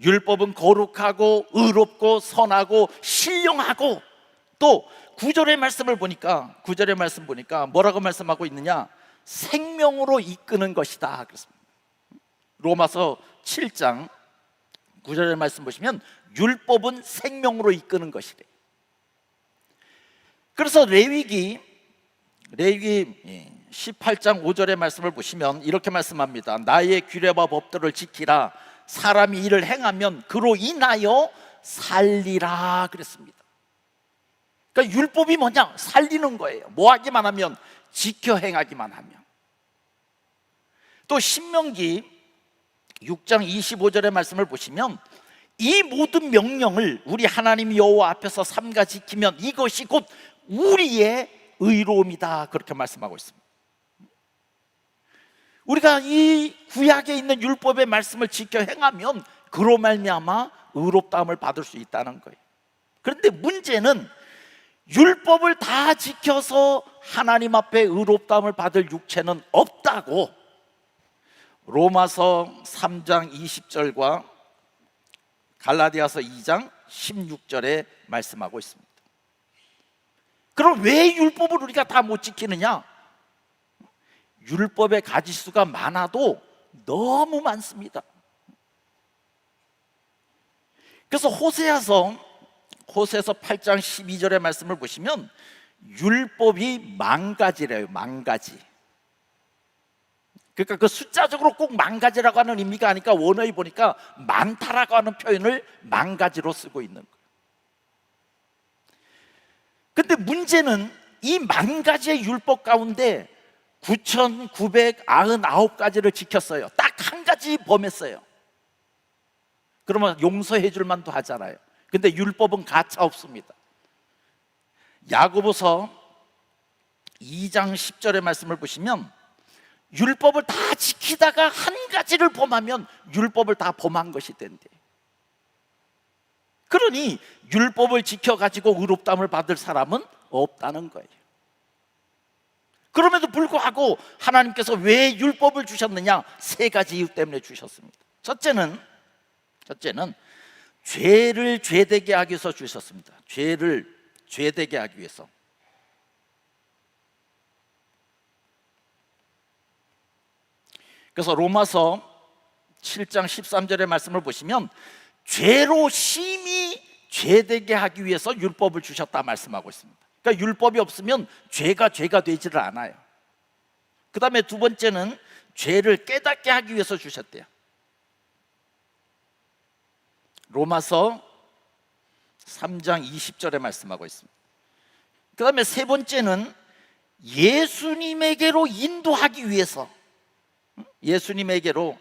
율법은 거룩하고 의롭고 선하고 신령하고, 또 9절의 말씀을 보니까 뭐라고 말씀하고 있느냐? 생명으로 이끄는 것이다 그랬습니다. 로마서 7장 9절의 말씀 보시면 율법은 생명으로 이끄는 것이래. 그래서 레위기 18장 5절의 말씀을 보시면 이렇게 말씀합니다. 나의 규례와 법도를 지키라. 사람이 이를 행하면 그로 인하여 살리라 그랬습니다. 그러니까 율법이 뭐냐? 살리는 거예요. 뭐 하기만 하면? 지켜 행하기만 하면. 또 신명기 6장 25절의 말씀을 보시면 이 모든 명령을 우리 하나님 여호와 앞에서 삼가 지키면 이것이 곧 우리의 의로움이다 그렇게 말씀하고 있습니다. 우리가 이 구약에 있는 율법의 말씀을 지켜 행하면 그로 말미암아 의롭다함을 받을 수 있다는 거예요. 그런데 문제는 율법을 다 지켜서 하나님 앞에 의롭다함을 받을 육체는 없다고 로마서 3장 20절과 갈라디아서 2장 16절에 말씀하고 있습니다. 그럼 왜 율법을 우리가 다 못 지키느냐? 율법의 가지수가 많아도 너무 많습니다. 그래서 호세아서 8장 12절의 말씀을 보시면 율법이 만 가지래요. 만 가지. 그러니까 그 숫자적으로 꼭 만 가지라고 하는 의미가 아니까 원어에 보니까 많다라고 하는 표현을 만 가지로 쓰고 있는 거예요. 근데 문제는 이 만 가지의 율법 가운데 9,999가지를 지켰어요. 딱 한 가지 범했어요. 그러면 용서해 줄 만도 하잖아요. 근데 율법은 가차 없습니다. 야고보서 2장 10절의 말씀을 보시면 율법을 다 지키다가 한 가지를 범하면 율법을 다 범한 것이 된대. 그러니 율법을 지켜가지고 의롭다함을 받을 사람은 없다는 거예요. 그럼에도 불구하고 하나님께서 왜 율법을 주셨느냐? 세 가지 이유 때문에 주셨습니다. 첫째는 죄를 죄되게 하기 위해서 주셨습니다. 죄를 죄되게 하기 위해서. 그래서 로마서 7장 13절의 말씀을 보시면 죄로 심히 죄되게 하기 위해서 율법을 주셨다 말씀하고 있습니다. 그러니까 율법이 없으면 죄가 되지를 않아요. 그 다음에 두 번째는 죄를 깨닫게 하기 위해서 주셨대요. 로마서 3장 20절에 말씀하고 있습니다. 그 다음에 세 번째는 예수님에게로 인도하기 위해서, 예수님에게로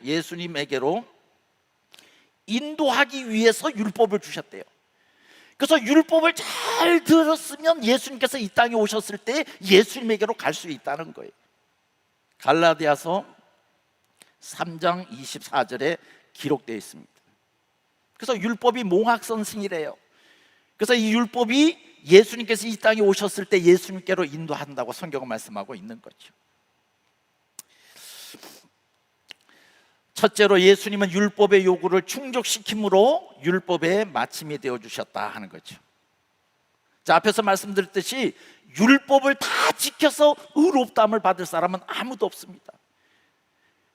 인도하기 위해서 율법을 주셨대요. 그래서 율법을 잘 들었으면 예수님께서 이 땅에 오셨을 때 예수님에게로 갈 수 있다는 거예요. 갈라디아서 3장 24절에 기록되어 있습니다. 그래서 율법이 몽학선생이래요. 그래서 이 율법이 예수님께서 이 땅에 오셨을 때 예수님께로 인도한다고 성경은 말씀하고 있는 거죠. 첫째로 예수님은 율법의 요구를 충족시킴으로 율법의 마침이 되어주셨다 하는 거죠. 자, 앞에서 말씀드렸듯이 율법을 다 지켜서 의롭다함을 받을 사람은 아무도 없습니다.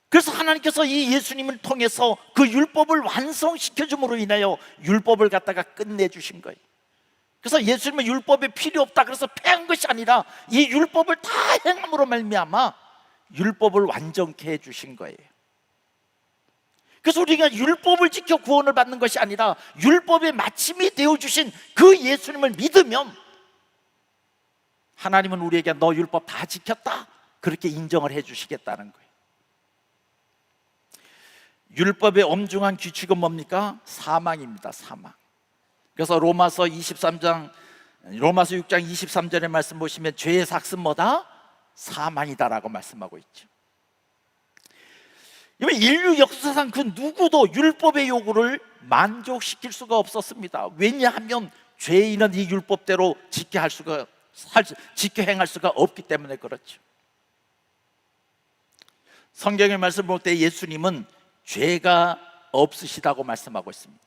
그래서 하나님께서 이 예수님을 통해서 그 율법을 완성시켜줌으로 인하여 율법을 갖다가 끝내주신 거예요. 그래서 예수님은 율법이 필요 없다 그래서 폐한 것이 아니라 이 율법을 다 행함으로 말미암아 율법을 완전케 해주신 거예요. 그래서 우리가 율법을 지켜 구원을 받는 것이 아니라 율법의 마침이 되어주신 그 예수님을 믿으면 하나님은 우리에게 너 율법 다 지켰다, 그렇게 인정을 해주시겠다는 거예요. 율법의 엄중한 규칙은 뭡니까? 사망입니다. 사망. 그래서 로마서 6장 23절의 말씀 보시면 죄의 삭은 뭐다? 사망이다라고 말씀하고 있죠. 인류 역사상 그 누구도 율법의 요구를 만족시킬 수가 없었습니다. 왜냐하면 죄인은 이 율법대로 지켜 행할 수가 없기 때문에 그렇죠. 성경의 말씀 볼 때 예수님은 죄가 없으시다고 말씀하고 있습니다.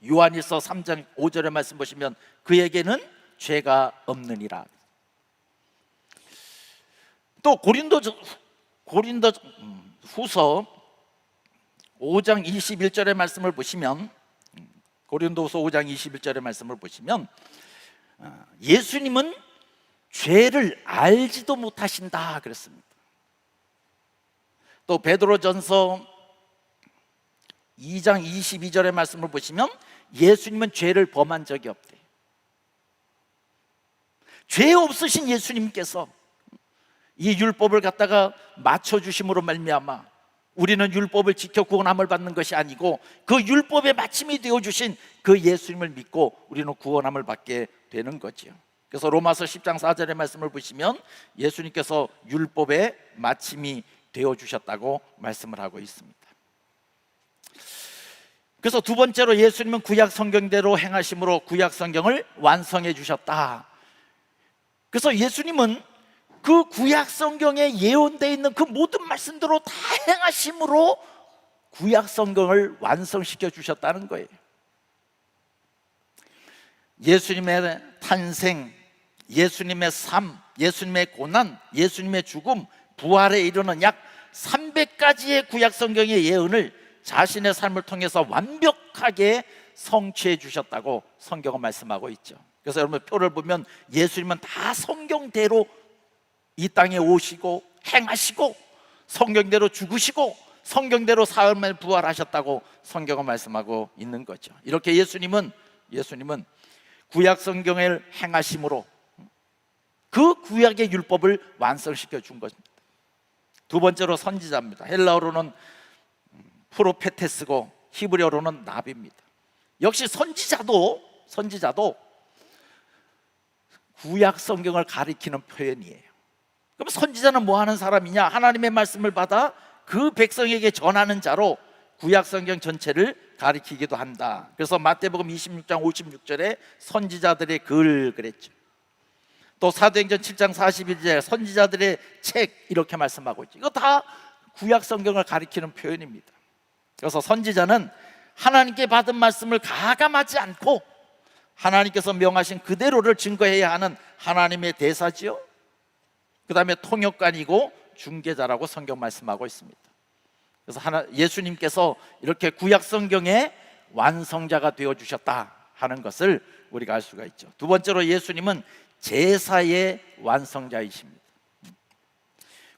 요한일서 3장 5절의 말씀 보시면 그에게는 죄가 없느니라. 또 고린도후서 5장 21절의 말씀을 보시면, 고린도후서 5장 21절의 말씀을 보시면 예수님은 죄를 알지도 못하신다 그랬습니다. 또 베드로전서 2장 22절의 말씀을 보시면 예수님은 죄를 범한 적이 없대요. 죄 없으신 예수님께서 이 율법을 갖다가 맞춰주심으로 말미암아 우리는 율법을 지켜 구원함을 받는 것이 아니고 그 율법의 마침이 되어주신 그 예수님을 믿고 우리는 구원함을 받게 되는 거죠. 그래서 로마서 10장 4절의 말씀을 보시면 예수님께서 율법의 마침이 되어주셨다고 말씀을 하고 있습니다. 그래서 두 번째로 예수님은 구약 성경대로 행하심으로 구약 성경을 완성해 주셨다. 그래서 예수님은 그 구약 성경에 예언되어 있는 그 모든 말씀대로 다 행하심으로 구약 성경을 완성시켜 주셨다는 거예요. 예수님의 탄생, 예수님의 삶, 예수님의 고난, 예수님의 죽음, 부활에 이르는 약 300가지의 구약 성경의 예언을 자신의 삶을 통해서 완벽하게 성취해 주셨다고 성경은 말씀하고 있죠. 그래서 여러분 표를 보면 예수님은 다 성경대로 이 땅에 오시고 행하시고 성경대로 죽으시고 성경대로 사흘 부활하셨다고 성경은 말씀하고 있는 거죠. 이렇게 예수님은 구약 성경을 행하심으로 그 구약의 율법을 완성시켜 준 것입니다. 두 번째로 선지자입니다. 헬라어로는 프로페테스고 히브리어로는 나비입니다. 역시 선지자도 구약 성경을 가리키는 표현이에요. 그럼 선지자는 뭐 하는 사람이냐? 하나님의 말씀을 받아 그 백성에게 전하는 자로 구약 성경 전체를 가리키기도 한다. 그래서 마태복음 26장 56절에 선지자들의 글 그랬죠. 또 사도행전 7장 41절에 선지자들의 책 이렇게 말씀하고 있죠. 이거 다 구약 성경을 가리키는 표현입니다. 그래서 선지자는 하나님께 받은 말씀을 가감하지 않고 하나님께서 명하신 그대로를 증거해야 하는 하나님의 대사지요. 그 다음에 통역관이고 중개자라고 성경 말씀하고 있습니다. 그래서 예수님께서 이렇게 구약 성경의 완성자가 되어주셨다 하는 것을 우리가 알 수가 있죠. 두 번째로 예수님은 제사의 완성자이십니다.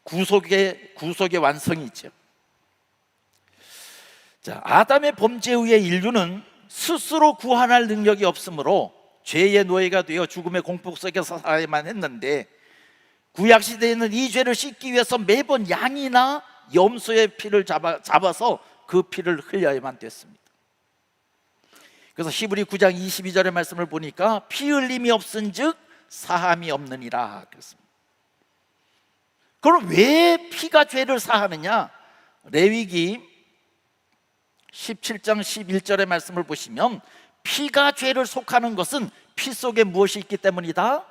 구속의 완성이죠. 자, 아담의 범죄 후에 인류는 스스로 구원할 능력이 없으므로 죄의 노예가 되어 죽음의 공포 속에서 살아야만 했는데 구약 시대에는 이 죄를 씻기 위해서 매번 양이나 염소의 피를 잡아서 그 피를 흘려야만 됐습니다. 그래서 히브리 9장 22절의 말씀을 보니까 피 흘림이 없은즉 사함이 없느니라 그랬습니다. 그럼 왜 피가 죄를 사하느냐? 레위기 17장 11절의 말씀을 보시면 피가 죄를 속하는 것은 피 속에 무엇이 있기 때문이다?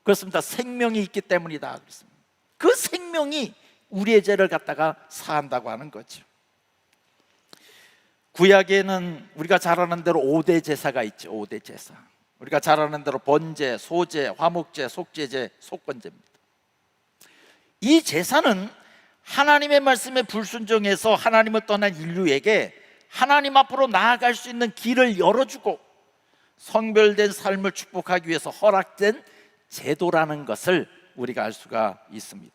그렇습니다. 생명이 있기 때문이다 그렇습니다. 그 생명이 우리의 죄를 갖다가 사한다고 하는 거죠. 구약에는 우리가 잘 아는 대로 5대 제사가 있죠. 5대 제사. 우리가 잘 아는 대로 번제, 소제, 화목제, 속죄제, 속건제입니다. 이 제사는 하나님의 말씀에 불순종해서 하나님을 떠난 인류에게 하나님 앞으로 나아갈 수 있는 길을 열어주고 성별된 삶을 축복하기 위해서 허락된 제도라는 것을 우리가 알 수가 있습니다.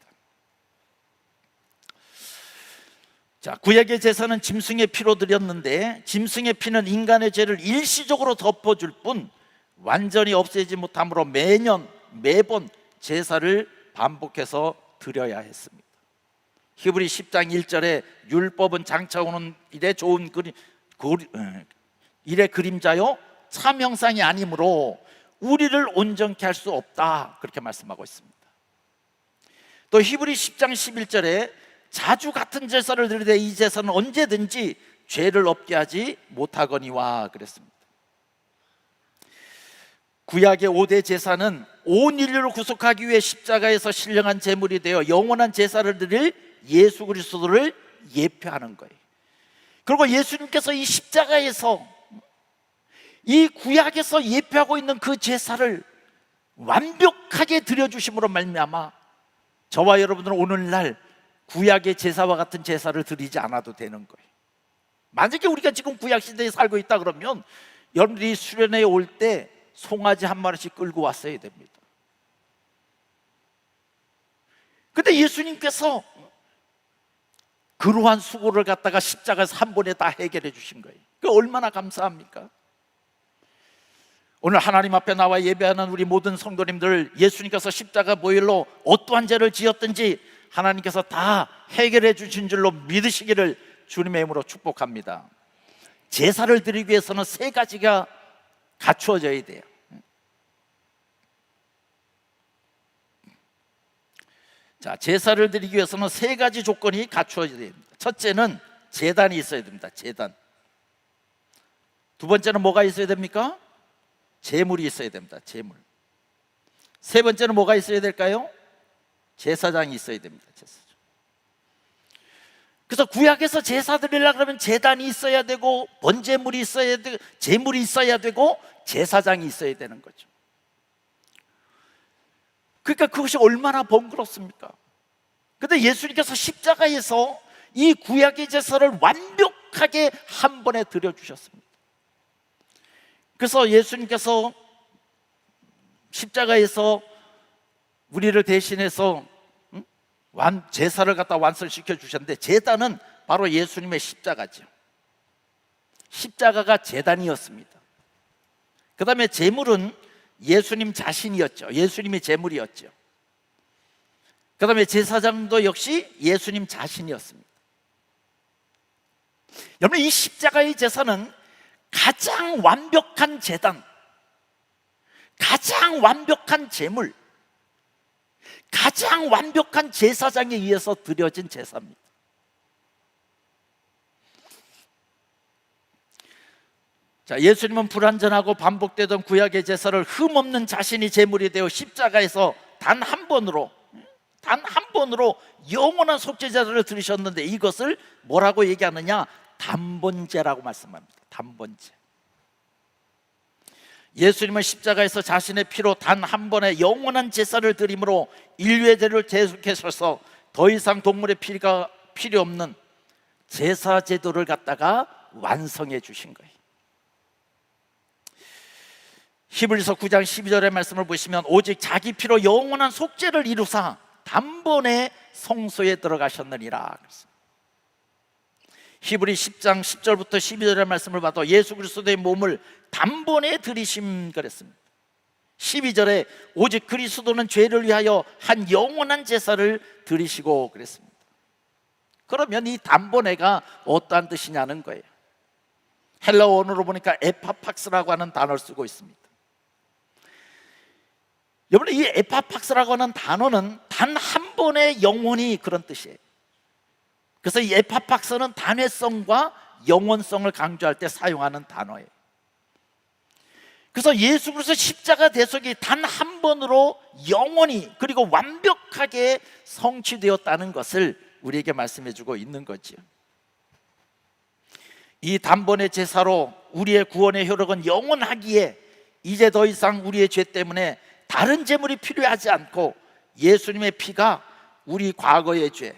자, 구약의 제사는 짐승의 피로 드렸는데 짐승의 피는 인간의 죄를 일시적으로 덮어줄 뿐 완전히 없애지 못하므로 매번 제사를 반복해서 드려야 했습니다. 히브리 10장 1절에 율법은 장차 오는 일의 좋은 일의 그림자요 참 형상이 아니므로 우리를 온전케 할 수 없다, 그렇게 말씀하고 있습니다. 또 히브리 10장 11절에 자주 같은 제사를 드리되 이 제사는 언제든지 죄를 없게 하지 못하거니와 그랬습니다. 구약의 5대 제사는 온 인류를 구속하기 위해 십자가에서 신령한 제물이 되어 영원한 제사를 드릴 예수 그리스도를 예표하는 거예요. 그리고 예수님께서 이 십자가에서 이 구약에서 예표하고 있는 그 제사를 완벽하게 드려주심으로 말미암아 저와 여러분들은 오늘날 구약의 제사와 같은 제사를 드리지 않아도 되는 거예요. 만약에 우리가 지금 구약 시대에 살고 있다 그러면 여러분들이 수련회에 올 때 송아지 한 마리씩 끌고 왔어야 됩니다. 근데 예수님께서 그러한 수고를 갖다가 십자가에서 한 번에 다 해결해 주신 거예요. 그 얼마나 감사합니까? 오늘 하나님 앞에 나와 예배하는 우리 모든 성도님들, 예수님께서 십자가 보혈로 어떠한 죄를 지었든지 하나님께서 다 해결해 주신 줄로 믿으시기를 주님의 이름으로 축복합니다. 제사를 드리기 위해서는 세 가지가 갖추어져야 돼요. 자, 제사를 드리기 위해서는 세 가지 조건이 갖추어져야 됩니다. 첫째는 제단이 있어야 됩니다. 제단. 두 번째는 뭐가 있어야 됩니까? 제물이 있어야 됩니다. 제물. 세 번째는 뭐가 있어야 될까요? 제사장이 있어야 됩니다. 제사장. 그래서 구약에서 제사 드리려고 그러면 제단이 있어야 되고 번제물이 있어야 되고 제물이 있어야 되고 제사장이 있어야 되는 거죠. 그러니까 그것이 얼마나 번거롭습니까? 근데 예수님께서 십자가에서 이 구약의 제사를 완벽하게 한 번에 드려주셨습니다. 그래서 예수님께서 십자가에서 우리를 대신해서 제사를 갖다 완성시켜 주셨는데 제단은 바로 예수님의 십자가죠. 십자가가 제단이었습니다. 그 다음에 제물은 예수님 자신이었죠. 예수님이 제물이었죠. 그 다음에 제사장도 역시 예수님 자신이었습니다. 여러분, 이 십자가의 제사는 가장 완벽한 제단, 가장 완벽한 제물, 가장 완벽한 제사장에 의해서 드려진 제사입니다. 자, 예수님은 불완전하고 반복되던 구약의 제사를 흠없는 자신이 제물이 되어 십자가에서 단 한 번으로 영원한 속죄제를 드리셨는데 이것을 뭐라고 얘기하느냐? 단번제라고 말씀합니다. 단번제. 예수님은 십자가에서 자신의 피로 단 한 번의 영원한 제사를 드림으로 인류의 죄를 대속하셔서 더 이상 동물의 피가 필요 없는 제사 제도를 갖다가 완성해 주신 거예요. 히브리서 9장 12절의 말씀을 보시면 오직 자기 피로 영원한 속죄를 이루사 단번에 성소에 들어가셨느니라. 히브리 10장 10절부터 12절의 말씀을 봐도 예수 그리스도의 몸을 단번에 들이심 그랬습니다. 12절에 오직 그리스도는 죄를 위하여 한 영원한 제사를 드리시고 그랬습니다. 그러면 이 단번에가 어떠한 뜻이냐는 거예요. 헬라어 원어로 보니까 에파팍스라고 하는 단어를 쓰고 있습니다. 여러분, 이 에파팍스라고 하는 단어는 단 한 번의 영원히 그런 뜻이에요. 그래서 이 에파팍스는 단회성과 영원성을 강조할 때 사용하는 단어예요. 그래서 예수 그리스도 십자가 대속이 단 한 번으로 영원히 그리고 완벽하게 성취되었다는 것을 우리에게 말씀해 주고 있는 거지요. 이 단번의 제사로 우리의 구원의 효력은 영원하기에 이제 더 이상 우리의 죄 때문에 다른 제물이 필요하지 않고 예수님의 피가 우리 과거의 죄,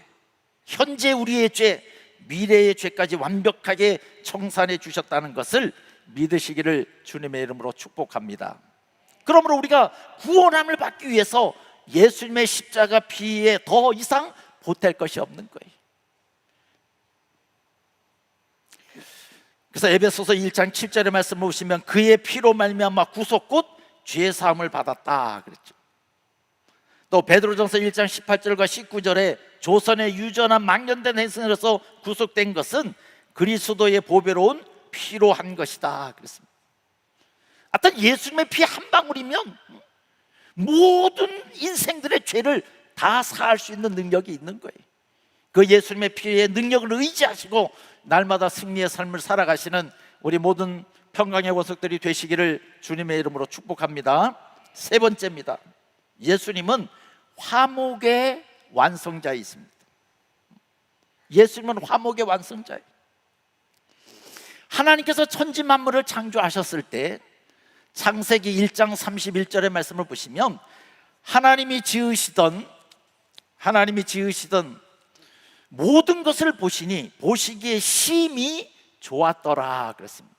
현재 우리의 죄, 미래의 죄까지 완벽하게 청산해 주셨다는 것을 믿으시기를 주님의 이름으로 축복합니다. 그러므로 우리가 구원함을 받기 위해서 예수님의 십자가 피에 더 이상 보탤 것이 없는 거예요. 그래서 에베소서 1장 7절의 말씀을 보시면 그의 피로 말미암아 구속 곧 죄 사함을 받았다 그랬죠. 또 베드로전서 1장 18절과 19절에 조선의 유전한 망령된 행성으로서 구속된 것은 그리스도의 보배로운 피로 한 것이다 그랬습니다. 어떤 예수님의 피 한 방울이면 모든 인생들의 죄를 다 사할 수 있는 능력이 있는 거예요. 그 예수님의 피의 능력을 의지하시고 날마다 승리의 삶을 살아가시는 우리 모든 평강의 원석들이 되시기를 주님의 이름으로 축복합니다. 세 번째입니다. 예수님은 화목의 완성자이십니다. 예수님은 화목의 완성자예요. 하나님께서 천지 만물을 창조하셨을 때 창세기 1장 31절의 말씀을 보시면 하나님이 지으시던 모든 것을 보시니 보시기에 심히 좋았더라 그랬습니다.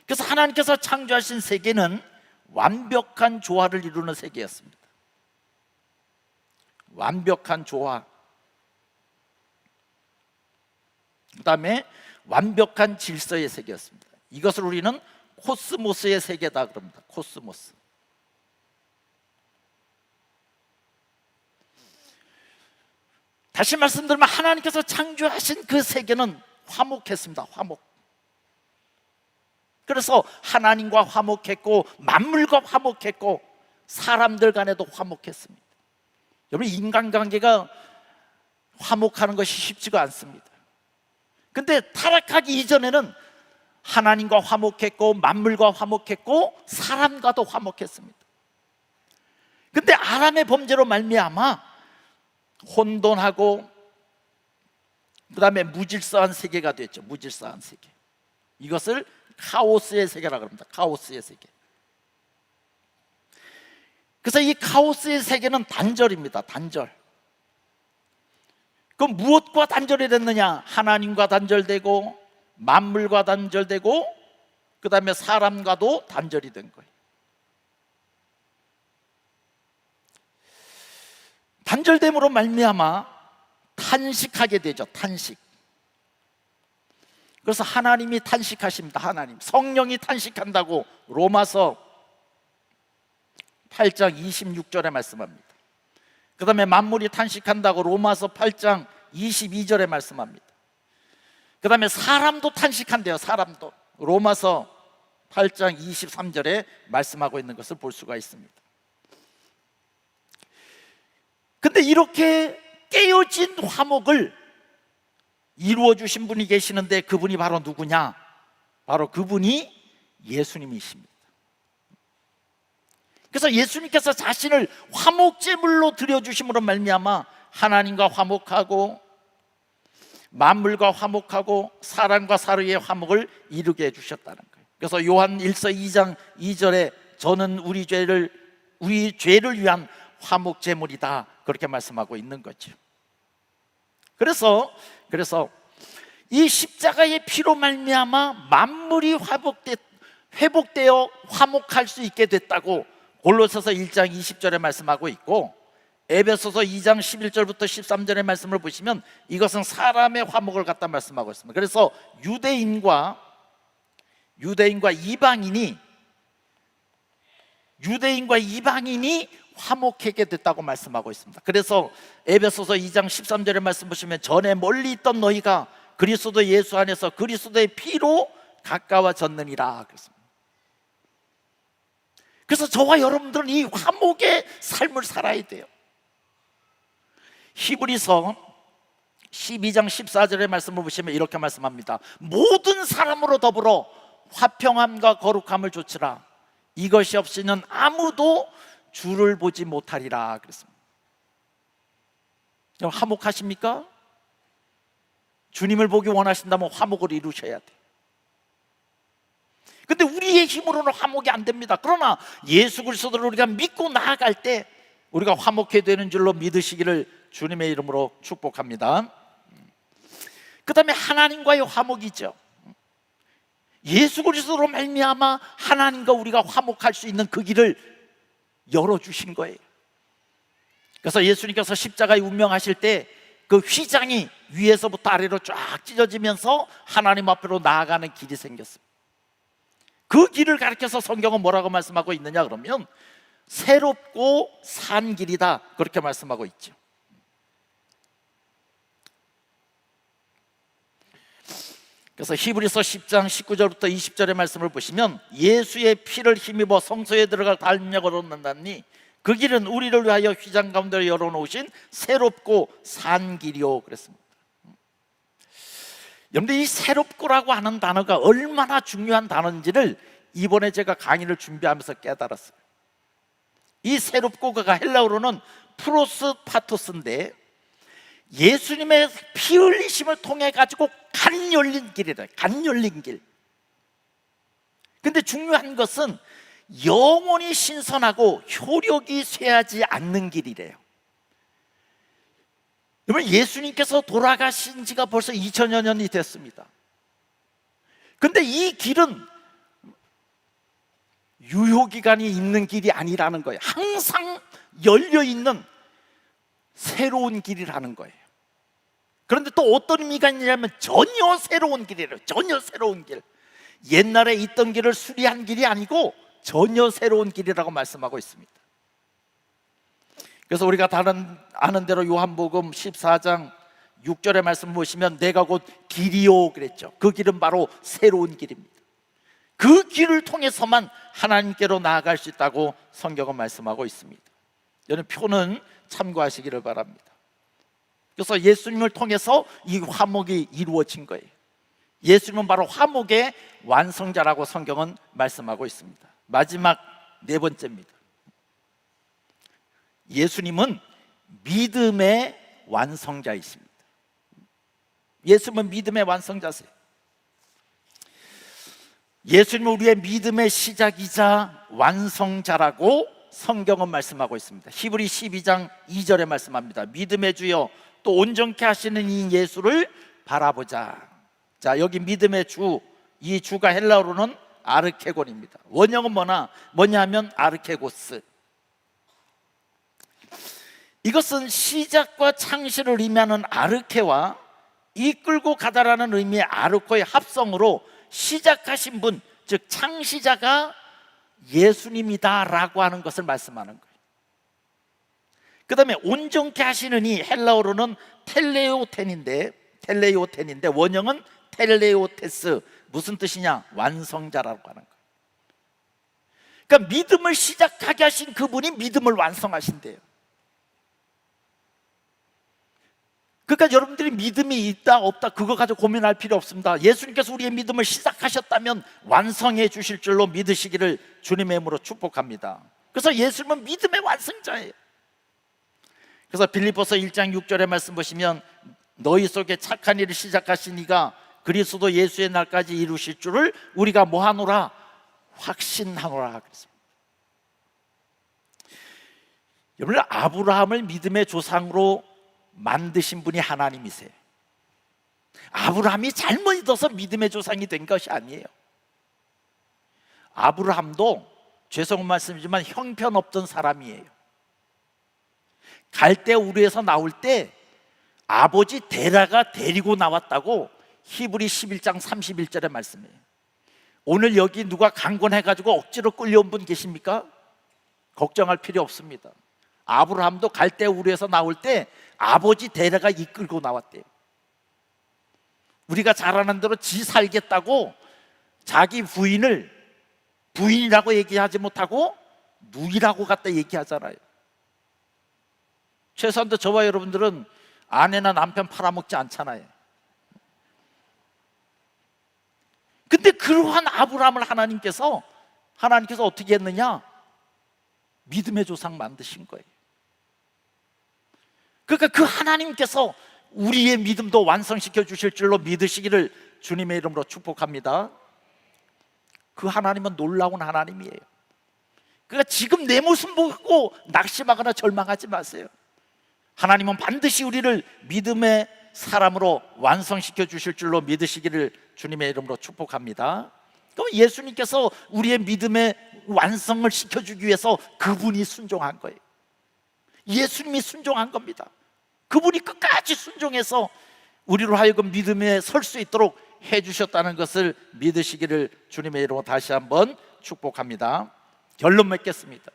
그래서 하나님께서 창조하신 세계는 완벽한 조화를 이루는 세계였습니다. 완벽한 조화, 그 다음에 완벽한 질서의 세계였습니다. 이것을 우리는 코스모스의 세계다 그럽니다. 코스모스. 다시 말씀드리면 하나님께서 창조하신 그 세계는 화목했습니다. 화목. 그래서 하나님과 화목했고 만물과 화목했고 사람들 간에도 화목했습니다. 여러분, 인간관계가 화목하는 것이 쉽지가 않습니다. 근데 타락하기 이전에는 하나님과 화목했고 만물과 화목했고 사람과도 화목했습니다. 근데 아람의 범죄로 말미암아 혼돈하고 그 다음에 무질서한 세계가 됐죠. 무질서한 세계. 이것을 카오스의 세계라고 합니다. 카오스의 세계. 그래서 이 카오스의 세계는 단절입니다. 단절. 그럼 무엇과 단절이 됐느냐? 하나님과 단절되고 만물과 단절되고 그 다음에 사람과도 단절이 된 거예요. 단절됨으로 말미암아 탄식하게 되죠. 탄식. 그래서 하나님이 탄식하십니다. 하나님, 성령이 탄식한다고 로마서 8장 26절에 말씀합니다. 그 다음에 만물이 탄식한다고 로마서 8장 22절에 말씀합니다. 그 다음에 사람도 탄식한대요. 사람도 로마서 8장 23절에 말씀하고 있는 것을 볼 수가 있습니다. 근데 이렇게 깨어진 화목을 이루어 주신 분이 계시는데 그분이 바로 누구냐? 바로 그분이 예수님이십니다. 그래서 예수님께서 자신을 화목제물로 드려주심으로 말미암아 하나님과 화목하고 만물과 화목하고 사람과 사르의 화목을 이루게 해주셨다는 거예요. 그래서 요한 1서 2장 2절에 저는 우리 죄를 위한 화목제물이다 그렇게 말씀하고 있는 거죠. 그래서 이 십자가의 피로 말미암아 만물이 회복되어 화목할 수 있게 됐다고 골로새서 1장 20절에 말씀하고 있고 에베소서 2장 11절부터 13절의 말씀을 보시면 이것은 사람의 화목을 갖다 말씀하고 있습니다. 그래서 유대인과 이방인이 화목하게 됐다고 말씀하고 있습니다. 그래서 에베소서 2장 13절의 말씀 보시면 전에 멀리 있던 너희가 그리스도 예수 안에서 그리스도의 피로 가까워졌느니라 그랬습니다. 그래서 저와 여러분들은 이 화목의 삶을 살아야 돼요. 히브리서 12장 14절의 말씀을 보시면 이렇게 말씀합니다. 모든 사람으로 더불어 화평함과 거룩함을 좇으라. 이것이 없이는 아무도 주를 보지 못하리라 그랬습니다. 화목하십니까? 주님을 보기 원하신다면 화목을 이루셔야 돼요. 근데 우리의 힘으로는 화목이 안 됩니다. 그러나 예수 그리스도를 우리가 믿고 나아갈 때 우리가 화목해야 되는 줄로 믿으시기를 주님의 이름으로 축복합니다. 그 다음에 하나님과의 화목이죠. 예수 그리스도로 말미암아 하나님과 우리가 화목할 수 있는 그 길을 열어주신 거예요. 그래서 예수님께서 십자가에 운명하실 때 그 휘장이 위에서부터 아래로 쫙 찢어지면서 하나님 앞으로 나아가는 길이 생겼습니다. 그 길을 가리켜서 성경은 뭐라고 말씀하고 있느냐 그러면 새롭고 산 길이다, 그렇게 말씀하고 있죠. 그래서 히브리서 10장 19절부터 20절의 말씀을 보시면 예수의 피를 힘입어 성소에 들어갈 달력을 얻는다니 그 길은 우리를 위하여 휘장 가운데 열어놓으신 새롭고 산 길이요 그랬습니다. 여러분들, 이 새롭고라고 하는 단어가 얼마나 중요한 단어인지를 이번에 제가 강의를 준비하면서 깨달았어요. 이 새롭고가 헬라어로는 프로스 파토스인데 예수님의 피 흘리심을 통해 가지고 간 열린 길이래. 간 열린 길. 근데 중요한 것은 영원히 신선하고 효력이 쇠하지 않는 길이래요. 여러분, 예수님께서 돌아가신 지가 벌써 2000여 년이 됐습니다. 근데 이 길은 유효기간이 있는 길이 아니라는 거예요. 항상 열려있는 새로운 길이라는 거예요. 그런데 또 어떤 의미가 있냐면 전혀 새로운 길이래요. 전혀 새로운 길. 옛날에 있던 길을 수리한 길이 아니고 전혀 새로운 길이라고 말씀하고 있습니다. 그래서 우리가 다른 아는 대로 요한복음 14장 6절의 말씀 보시면 내가 곧 길이요 그랬죠. 그 길은 바로 새로운 길입니다. 그 길을 통해서만 하나님께로 나아갈 수 있다고 성경은 말씀하고 있습니다. 여러분, 표는 참고하시기를 바랍니다. 그래서 예수님을 통해서 이 화목이 이루어진 거예요. 예수님은 바로 화목의 완성자라고 성경은 말씀하고 있습니다. 마지막 네 번째입니다. 예수님은 믿음의 완성자이십니다. 예수님은 믿음의 완성자세요. 예수님은 우리의 믿음의 시작이자 완성자라고 성경은 말씀하고 있습니다. 히브리 12장 2절에 말씀합니다. 믿음의 주여 또 온전케 하시는 이 예수를 바라보자. 자, 여기 믿음의 주, 이 주가 헬라어로는 아르케곤입니다. 원형은 뭐냐 하면 아르케고스. 이것은 시작과 창시를 의미하는 아르케와 이끌고 가다라는 의미의 아르코의 합성으로 시작하신 분, 즉 창시자가 예수님이다라고 하는 것을 말씀하는 거예요. 그 다음에 온전케 하시는 이 헬라어로는 텔레오텐인데 원형은 텔레오테스. 무슨 뜻이냐? 완성자라고 하는 거예요. 그러니까 믿음을 시작하게 하신 그분이 믿음을 완성하신대요. 그러니까 여러분들이 믿음이 있다 없다 그거 가지고 고민할 필요 없습니다. 예수님께서 우리의 믿음을 시작하셨다면 완성해 주실 줄로 믿으시기를 주님의 이름으로 축복합니다. 그래서 예수님은 믿음의 완성자예요. 그래서 빌립보서 1장 6절의 말씀 보시면 너희 속에 착한 일을 시작하신 이가 그리스도 예수의 날까지 이루실 줄을 우리가 뭐하노라? 확신하노라 그랬습니다. 여러분, 아브라함을 믿음의 조상으로 만드신 분이 하나님이세요. 아브라함이 잘못 믿어서 믿음의 조상이 된 것이 아니에요. 아브라함도 죄송한 말씀이지만 형편없던 사람이에요. 갈대 우르에서 나올 때 아버지 데라가 데리고 나왔다고 히브리 11장 31절의 말씀이에요. 오늘 여기 누가 강권해가지고 억지로 끌려온 분 계십니까? 걱정할 필요 없습니다. 아브라함도 갈대 우르에서 나올 때 아버지 데라가 이끌고 나왔대요. 우리가 잘 아는 대로 지 살겠다고 자기 부인을 부인이라고 얘기하지 못하고 누이라고 갖다 얘기하잖아요. 최소한도 저와 여러분들은 아내나 남편 팔아먹지 않잖아요. 근데 그러한 아브라함을 하나님께서 어떻게 했느냐? 믿음의 조상 만드신 거예요. 그러니까 그 하나님께서 우리의 믿음도 완성시켜 주실 줄로 믿으시기를 주님의 이름으로 축복합니다. 그 하나님은 놀라운 하나님이에요. 그러니까 지금 내 모습 보고 낙심하거나 절망하지 마세요. 하나님은 반드시 우리를 믿음의 사람으로 완성시켜 주실 줄로 믿으시기를 주님의 이름으로 축복합니다. 그럼 예수님께서 우리의 믿음의 완성을 시켜주기 위해서 그분이 순종한 거예요. 예수님이 순종한 겁니다. 그분이 끝까지 순종해서 우리로 하여금 믿음에 설 수 있도록 해주셨다는 것을 믿으시기를 주님의 이름으로 다시 한번 축복합니다. 결론 맺겠습니다.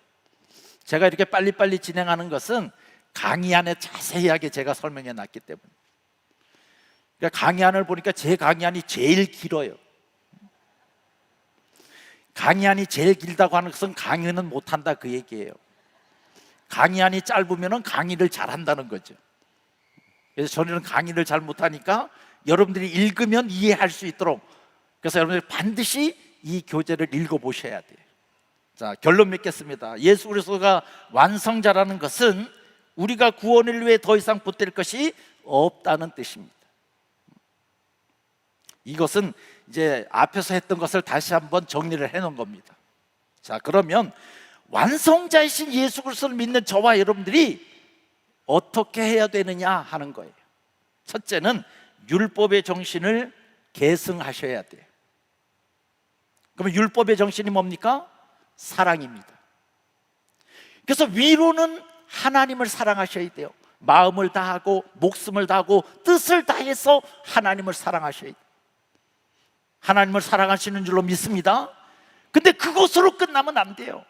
제가 이렇게 빨리빨리 진행하는 것은 강의 안에 자세하게 제가 설명해 놨기 때문에. 그러니까 강의안을 보니까 제 강의안이 제일 길어요. 강의안이 제일 길다고 하는 것은 강의는 못한다 그 얘기예요. 강의안이 짧으면 강의를 잘한다는 거죠. 그래서 저는 강의를 잘 못하니까 여러분들이 읽으면 이해할 수 있도록, 그래서 여러분들이 반드시 이 교재를 읽어보셔야 돼요. 자, 결론 맺겠습니다. 예수 그리스도가 완성자라는 것은 우리가 구원을 위해 더 이상 보탤 것이 없다는 뜻입니다. 이것은 이제 앞에서 했던 것을 다시 한번 정리를 해놓은 겁니다. 자, 그러면 완성자이신 예수 그리스도를 믿는 저와 여러분들이 어떻게 해야 되느냐 하는 거예요. 첫째는 율법의 정신을 계승하셔야 돼요. 그러면 율법의 정신이 뭡니까? 사랑입니다. 그래서 위로는 하나님을 사랑하셔야 돼요. 마음을 다하고 목숨을 다하고 뜻을 다해서 하나님을 사랑하셔야 돼요. 하나님을 사랑하시는 줄로 믿습니다. 근데 그것으로 끝나면 안 돼요.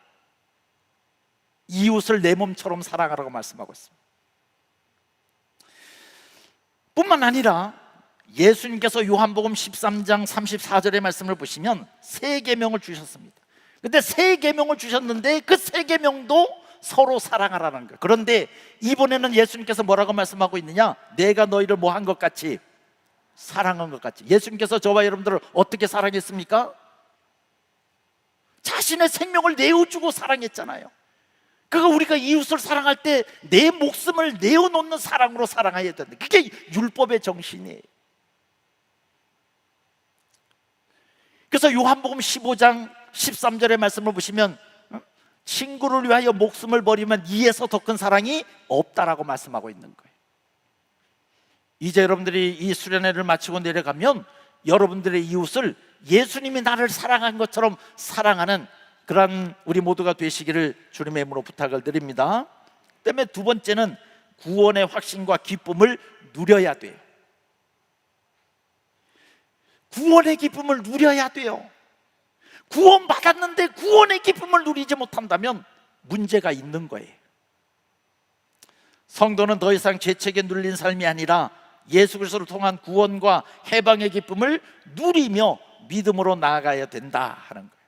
이웃을 내 몸처럼 사랑하라고 말씀하고 있습니다. 뿐만 아니라 예수님께서 요한복음 13장 34절의 말씀을 보시면 세 계명을 주셨습니다. 근데 세 계명을 주셨는데 그 세 계명도 서로 사랑하라는 거예요. 그런데 이번에는 예수님께서 뭐라고 말씀하고 있느냐? 내가 너희를 뭐 한 것 같이? 사랑한 것 같이. 예수님께서 저와 여러분들을 어떻게 사랑했습니까? 자신의 생명을 내어주고 사랑했잖아요. 그러니까 우리가 이웃을 사랑할 때 내 목숨을 내어놓는 사랑으로 사랑해야 된다. 그게 율법의 정신이에요. 그래서 요한복음 15장 13절의 말씀을 보시면 친구를 위하여 목숨을 버리면 이에서 더 큰 사랑이 없다라고 말씀하고 있는 거예요. 이제 여러분들이 이 수련회를 마치고 내려가면 여러분들의 이웃을 예수님이 나를 사랑한 것처럼 사랑하는 그러한 우리 모두가 되시기를 주님의 이름으로 부탁을 드립니다. 그다음에 두 번째는 구원의 확신과 기쁨을 누려야 돼요. 구원의 기쁨을 누려야 돼요. 구원받았는데 구원의 기쁨을 누리지 못한다면 문제가 있는 거예요. 성도는 더 이상 죄책에 눌린 삶이 아니라 예수 그리스도를 통한 구원과 해방의 기쁨을 누리며 믿음으로 나아가야 된다 하는 거예요.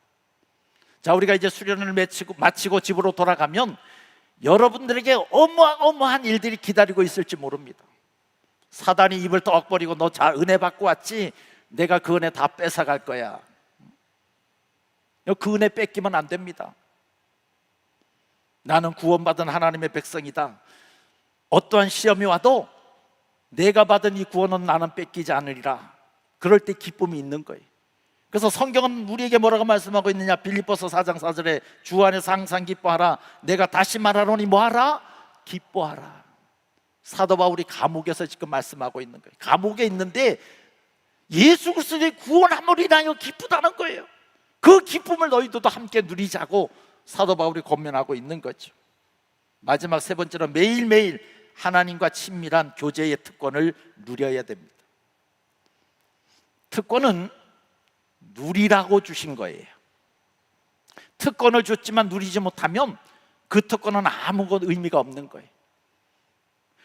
자, 우리가 이제 수련을 마치고 집으로 돌아가면 여러분들에게 어마어마한 일들이 기다리고 있을지 모릅니다. 사단이 입을 떡 벌이고 너 잘 은혜 받고 왔지? 내가 그 은혜 다 뺏어갈 거야. 그 은혜 뺏기면 안 됩니다. 나는 구원받은 하나님의 백성이다. 어떠한 시험이 와도 내가 받은 이 구원은 나는 뺏기지 않으리라. 그럴 때 기쁨이 있는 거예요. 그래서 성경은 우리에게 뭐라고 말씀하고 있느냐? 빌립보서 4장 4절에 주 안에서 항상 기뻐하라. 내가 다시 말하노니 뭐하라? 기뻐하라. 사도 바울이 감옥에서 지금 말씀하고 있는 거예요. 감옥에 있는데 예수 그리스도의 구원함을 인하여 기쁘다는 거예요. 그 기쁨을 너희들도 함께 누리자고 사도 바울이 권면하고 있는 거죠. 마지막 세 번째로 매일매일 하나님과 친밀한 교제의 특권을 누려야 됩니다. 특권은 누리라고 주신 거예요. 특권을 줬지만 누리지 못하면 그 특권은 아무런 의미가 없는 거예요.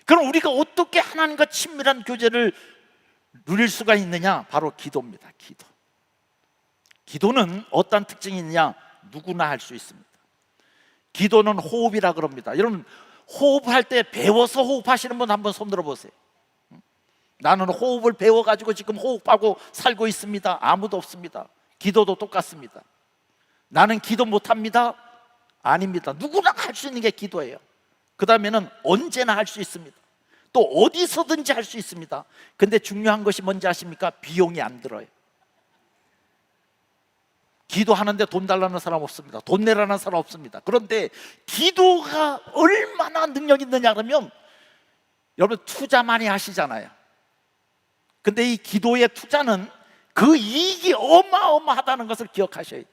그럼 우리가 어떻게 하나님과 친밀한 교제를 누릴 수가 있느냐? 바로 기도입니다. 기도는 어떤 특징이 있느냐? 누구나 할 수 있습니다. 기도는 호흡이라 그럽니다. 여러분, 호흡할 때 배워서 호흡하시는 분 한번 손 들어보세요. 나는 호흡을 배워가지고 지금 호흡하고 살고 있습니다. 아무도 없습니다. 기도도 똑같습니다. 나는 기도 못합니다. 아닙니다. 누구나 할 수 있는 게 기도예요. 그 다음에는 언제나 할 수 있습니다. 또 어디서든지 할 수 있습니다. 근데 중요한 것이 뭔지 아십니까? 비용이 안 들어요. 기도하는데 돈 달라는 사람 없습니다. 돈 내라는 사람 없습니다. 그런데 기도가 얼마나 능력 있느냐 그러면 여러분 투자 많이 하시잖아요. 근데 이 기도의 투자는 그 이익이 어마어마하다는 것을 기억하셔야 돼요.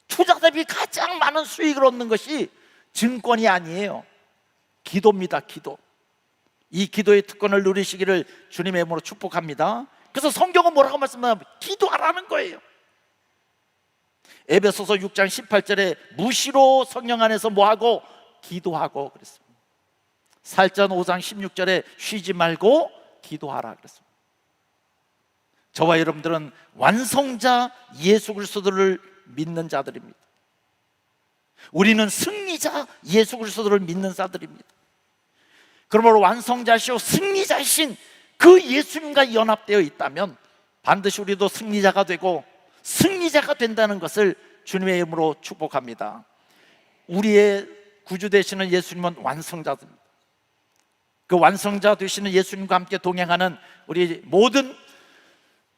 투자 대비 가장 많은 수익을 얻는 것이 증권이 아니에요. 기도입니다. 기도. 이 기도의 특권을 누리시기를 주님의 이름으로 축복합니다. 그래서 성경은 뭐라고 말씀하냐면 기도하라는 거예요. 에베소서 6장 18절에 무시로 성령 안에서 뭐하고? 기도하고 그랬습니다. 살전 5장 16절에 쉬지 말고 기도하라 그랬습니다. 저와 여러분들은 완성자 예수 그리스도를 믿는 자들입니다. 우리는 승리자 예수 그리스도를 믿는 자들입니다. 그러므로 완성자시오 승리자이신 그 예수님과 연합되어 있다면 반드시 우리도 승리자가 되고 승리자가 된다는 것을 주님의 이름으로 축복합니다. 우리의 구주 되시는 예수님은 완성자입니다. 그 완성자 되시는 예수님과 함께 동행하는 우리 모든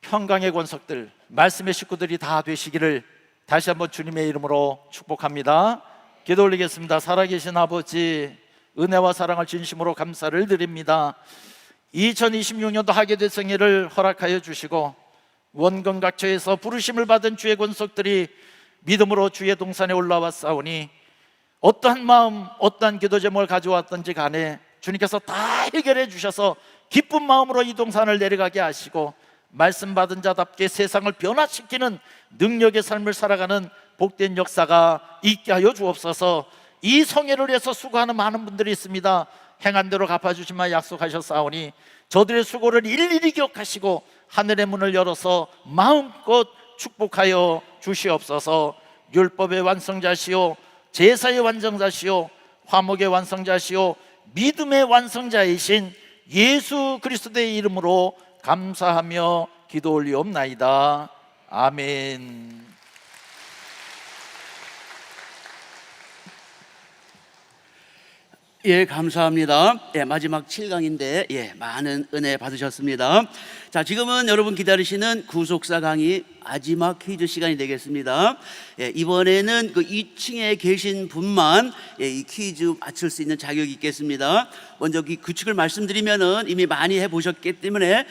평강의 권속들, 말씀의 식구들이 다 되시기를 다시 한번 주님의 이름으로 축복합니다. 기도 올리겠습니다. 살아계신 아버지, 은혜와 사랑을 진심으로 감사를 드립니다. 2026년도 하계대 생애를 허락하여 주시고 원건 각처에서 부르심을 받은 주의 권속들이 믿음으로 주의 동산에 올라왔사오니 어떠한 마음, 어떠한 기도 제목을 가져왔던지 간에 주님께서 다 해결해 주셔서 기쁜 마음으로 이 동산을 내려가게 하시고 말씀 받은 자답게 세상을 변화시키는 능력의 삶을 살아가는 복된 역사가 있게 하여 주옵소서. 이 성회를 위해서 수고하는 많은 분들이 있습니다. 행한 대로 갚아주시마 약속하셨사오니 저들의 수고를 일일이 기억하시고 하늘의 문을 열어서 마음껏 축복하여 주시옵소서. 율법의 완성자시오, 제사의 완성자시오, 화목의 완성자시오, 믿음의 완성자이신 예수 그리스도의 이름으로 감사하며 기도 올리옵나이다. 아멘. 예, 감사합니다. 예, 마지막 7강인데 예, 많은 은혜 받으셨습니다. 자, 지금은 여러분 기다리시는 구속사 강의 마지막 퀴즈 시간이 되겠습니다. 예, 이번에는 그 2층에 계신 분만 이 퀴즈 맞출 수 있는 자격이 있겠습니다. 먼저 이 규칙을 말씀드리면은 이미 많이 해보셨기 때문에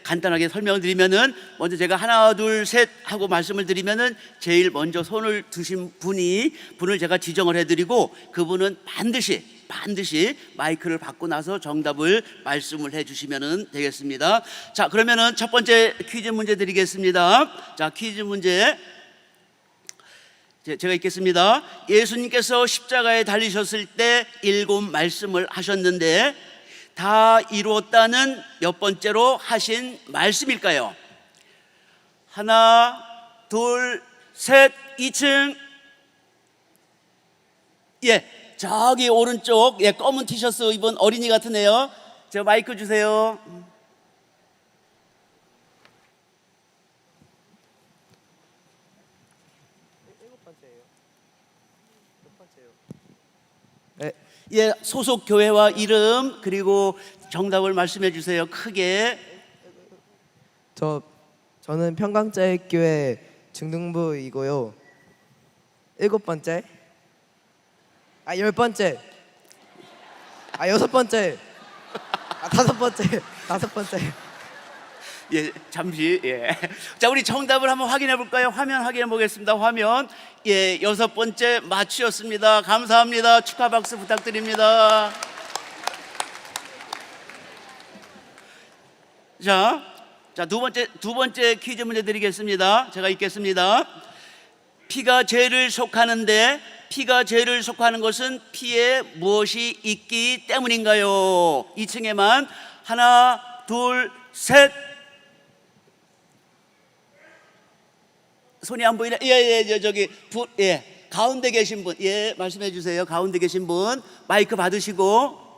간단하게 설명을 드리면은 먼저 제가 하나 둘 셋 하고 말씀을 드리면은 제일 먼저 손을 드신 분을 제가 지정을 해드리고 그분은 반드시 마이크를 받고 나서 정답을 말씀을 해주시면 되겠습니다. 자, 그러면은 첫 번째 퀴즈 문제 드리겠습니다. 자, 퀴즈 문제 제가 읽겠습니다. 예수님께서 십자가에 달리셨을 때 7 말씀을 하셨는데 다 이루었다는 몇 번째로 하신 말씀일까요? 하나, 둘, 셋, 2층. 저기 오른쪽 검은 티셔츠 입은 어린이 같으네요. 저 마이크 주세요. 소속 교회와 이름 그리고 정답을 말씀해 주세요. 크게. 저는 평강자익교회 중등부이고요. 7번째. 10번째. 6번째. 5번째. 5번째. 잠시. 자, 우리 정답을 한번 확인해 볼까요? 화면 확인해 보겠습니다. 화면. 6번째 맞추셨습니다. 감사합니다. 축하 박수 부탁드립니다. 자, 두 번째 퀴즈 문제 드리겠습니다. 제가 읽겠습니다. 피가 죄를 속하는데 피가 죄를 속하는 것은 피에 무엇이 있기 때문인가요? 2층에만 하나, 둘, 셋. 손이 안 보이네. 저기 가운데 계신 분, 말씀해 주세요. 가운데 계신 분 마이크 받으시고.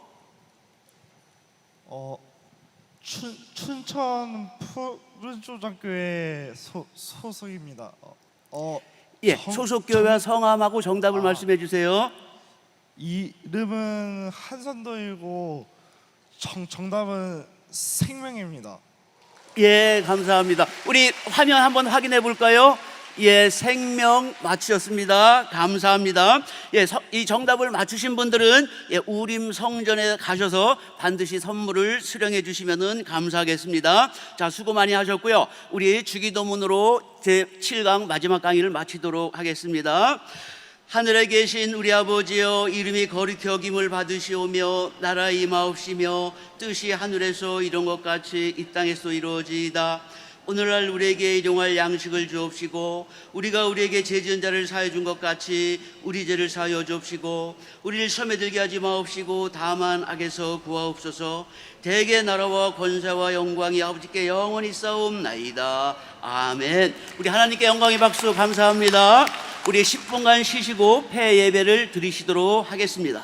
춘천 푸른초장교회 소속입니다. 소속 교회와 성함하고 정답을 말씀해 주세요. 이름은 한선도이고 정답은 생명입니다. 감사합니다. 우리 화면 한번 확인해 볼까요? 생명 맞추셨습니다. 감사합니다. 이 정답을 맞추신 분들은 우림 성전에 가셔서 반드시 선물을 수령해 주시면 감사하겠습니다. 자, 수고 많이 하셨고요. 우리 주기도문으로 제 7강 마지막 강의를 마치도록 하겠습니다. 하늘에 계신 우리 아버지여, 이름이 거룩히 여김을 받으시오며 나라 임하옵시며 뜻이 하늘에서 이룬 것 같이 이 땅에서 이루어지이다. 오늘날 우리에게 일용할 양식을 주옵시고 우리가 우리에게 죄 지은 자를 사하여 준 것 같이 우리 죄를 사하여 주옵시고 우리를 시험에 들게 하지 마옵시고 다만 악에서 구하옵소서. 대개 나라와 권세와 영광이 아버지께 영원히 싸움나이다. 아멘. 우리 하나님께 영광의 박수 감사합니다. 우리 10분간 쉬시고 폐 예배를 드리시도록 하겠습니다.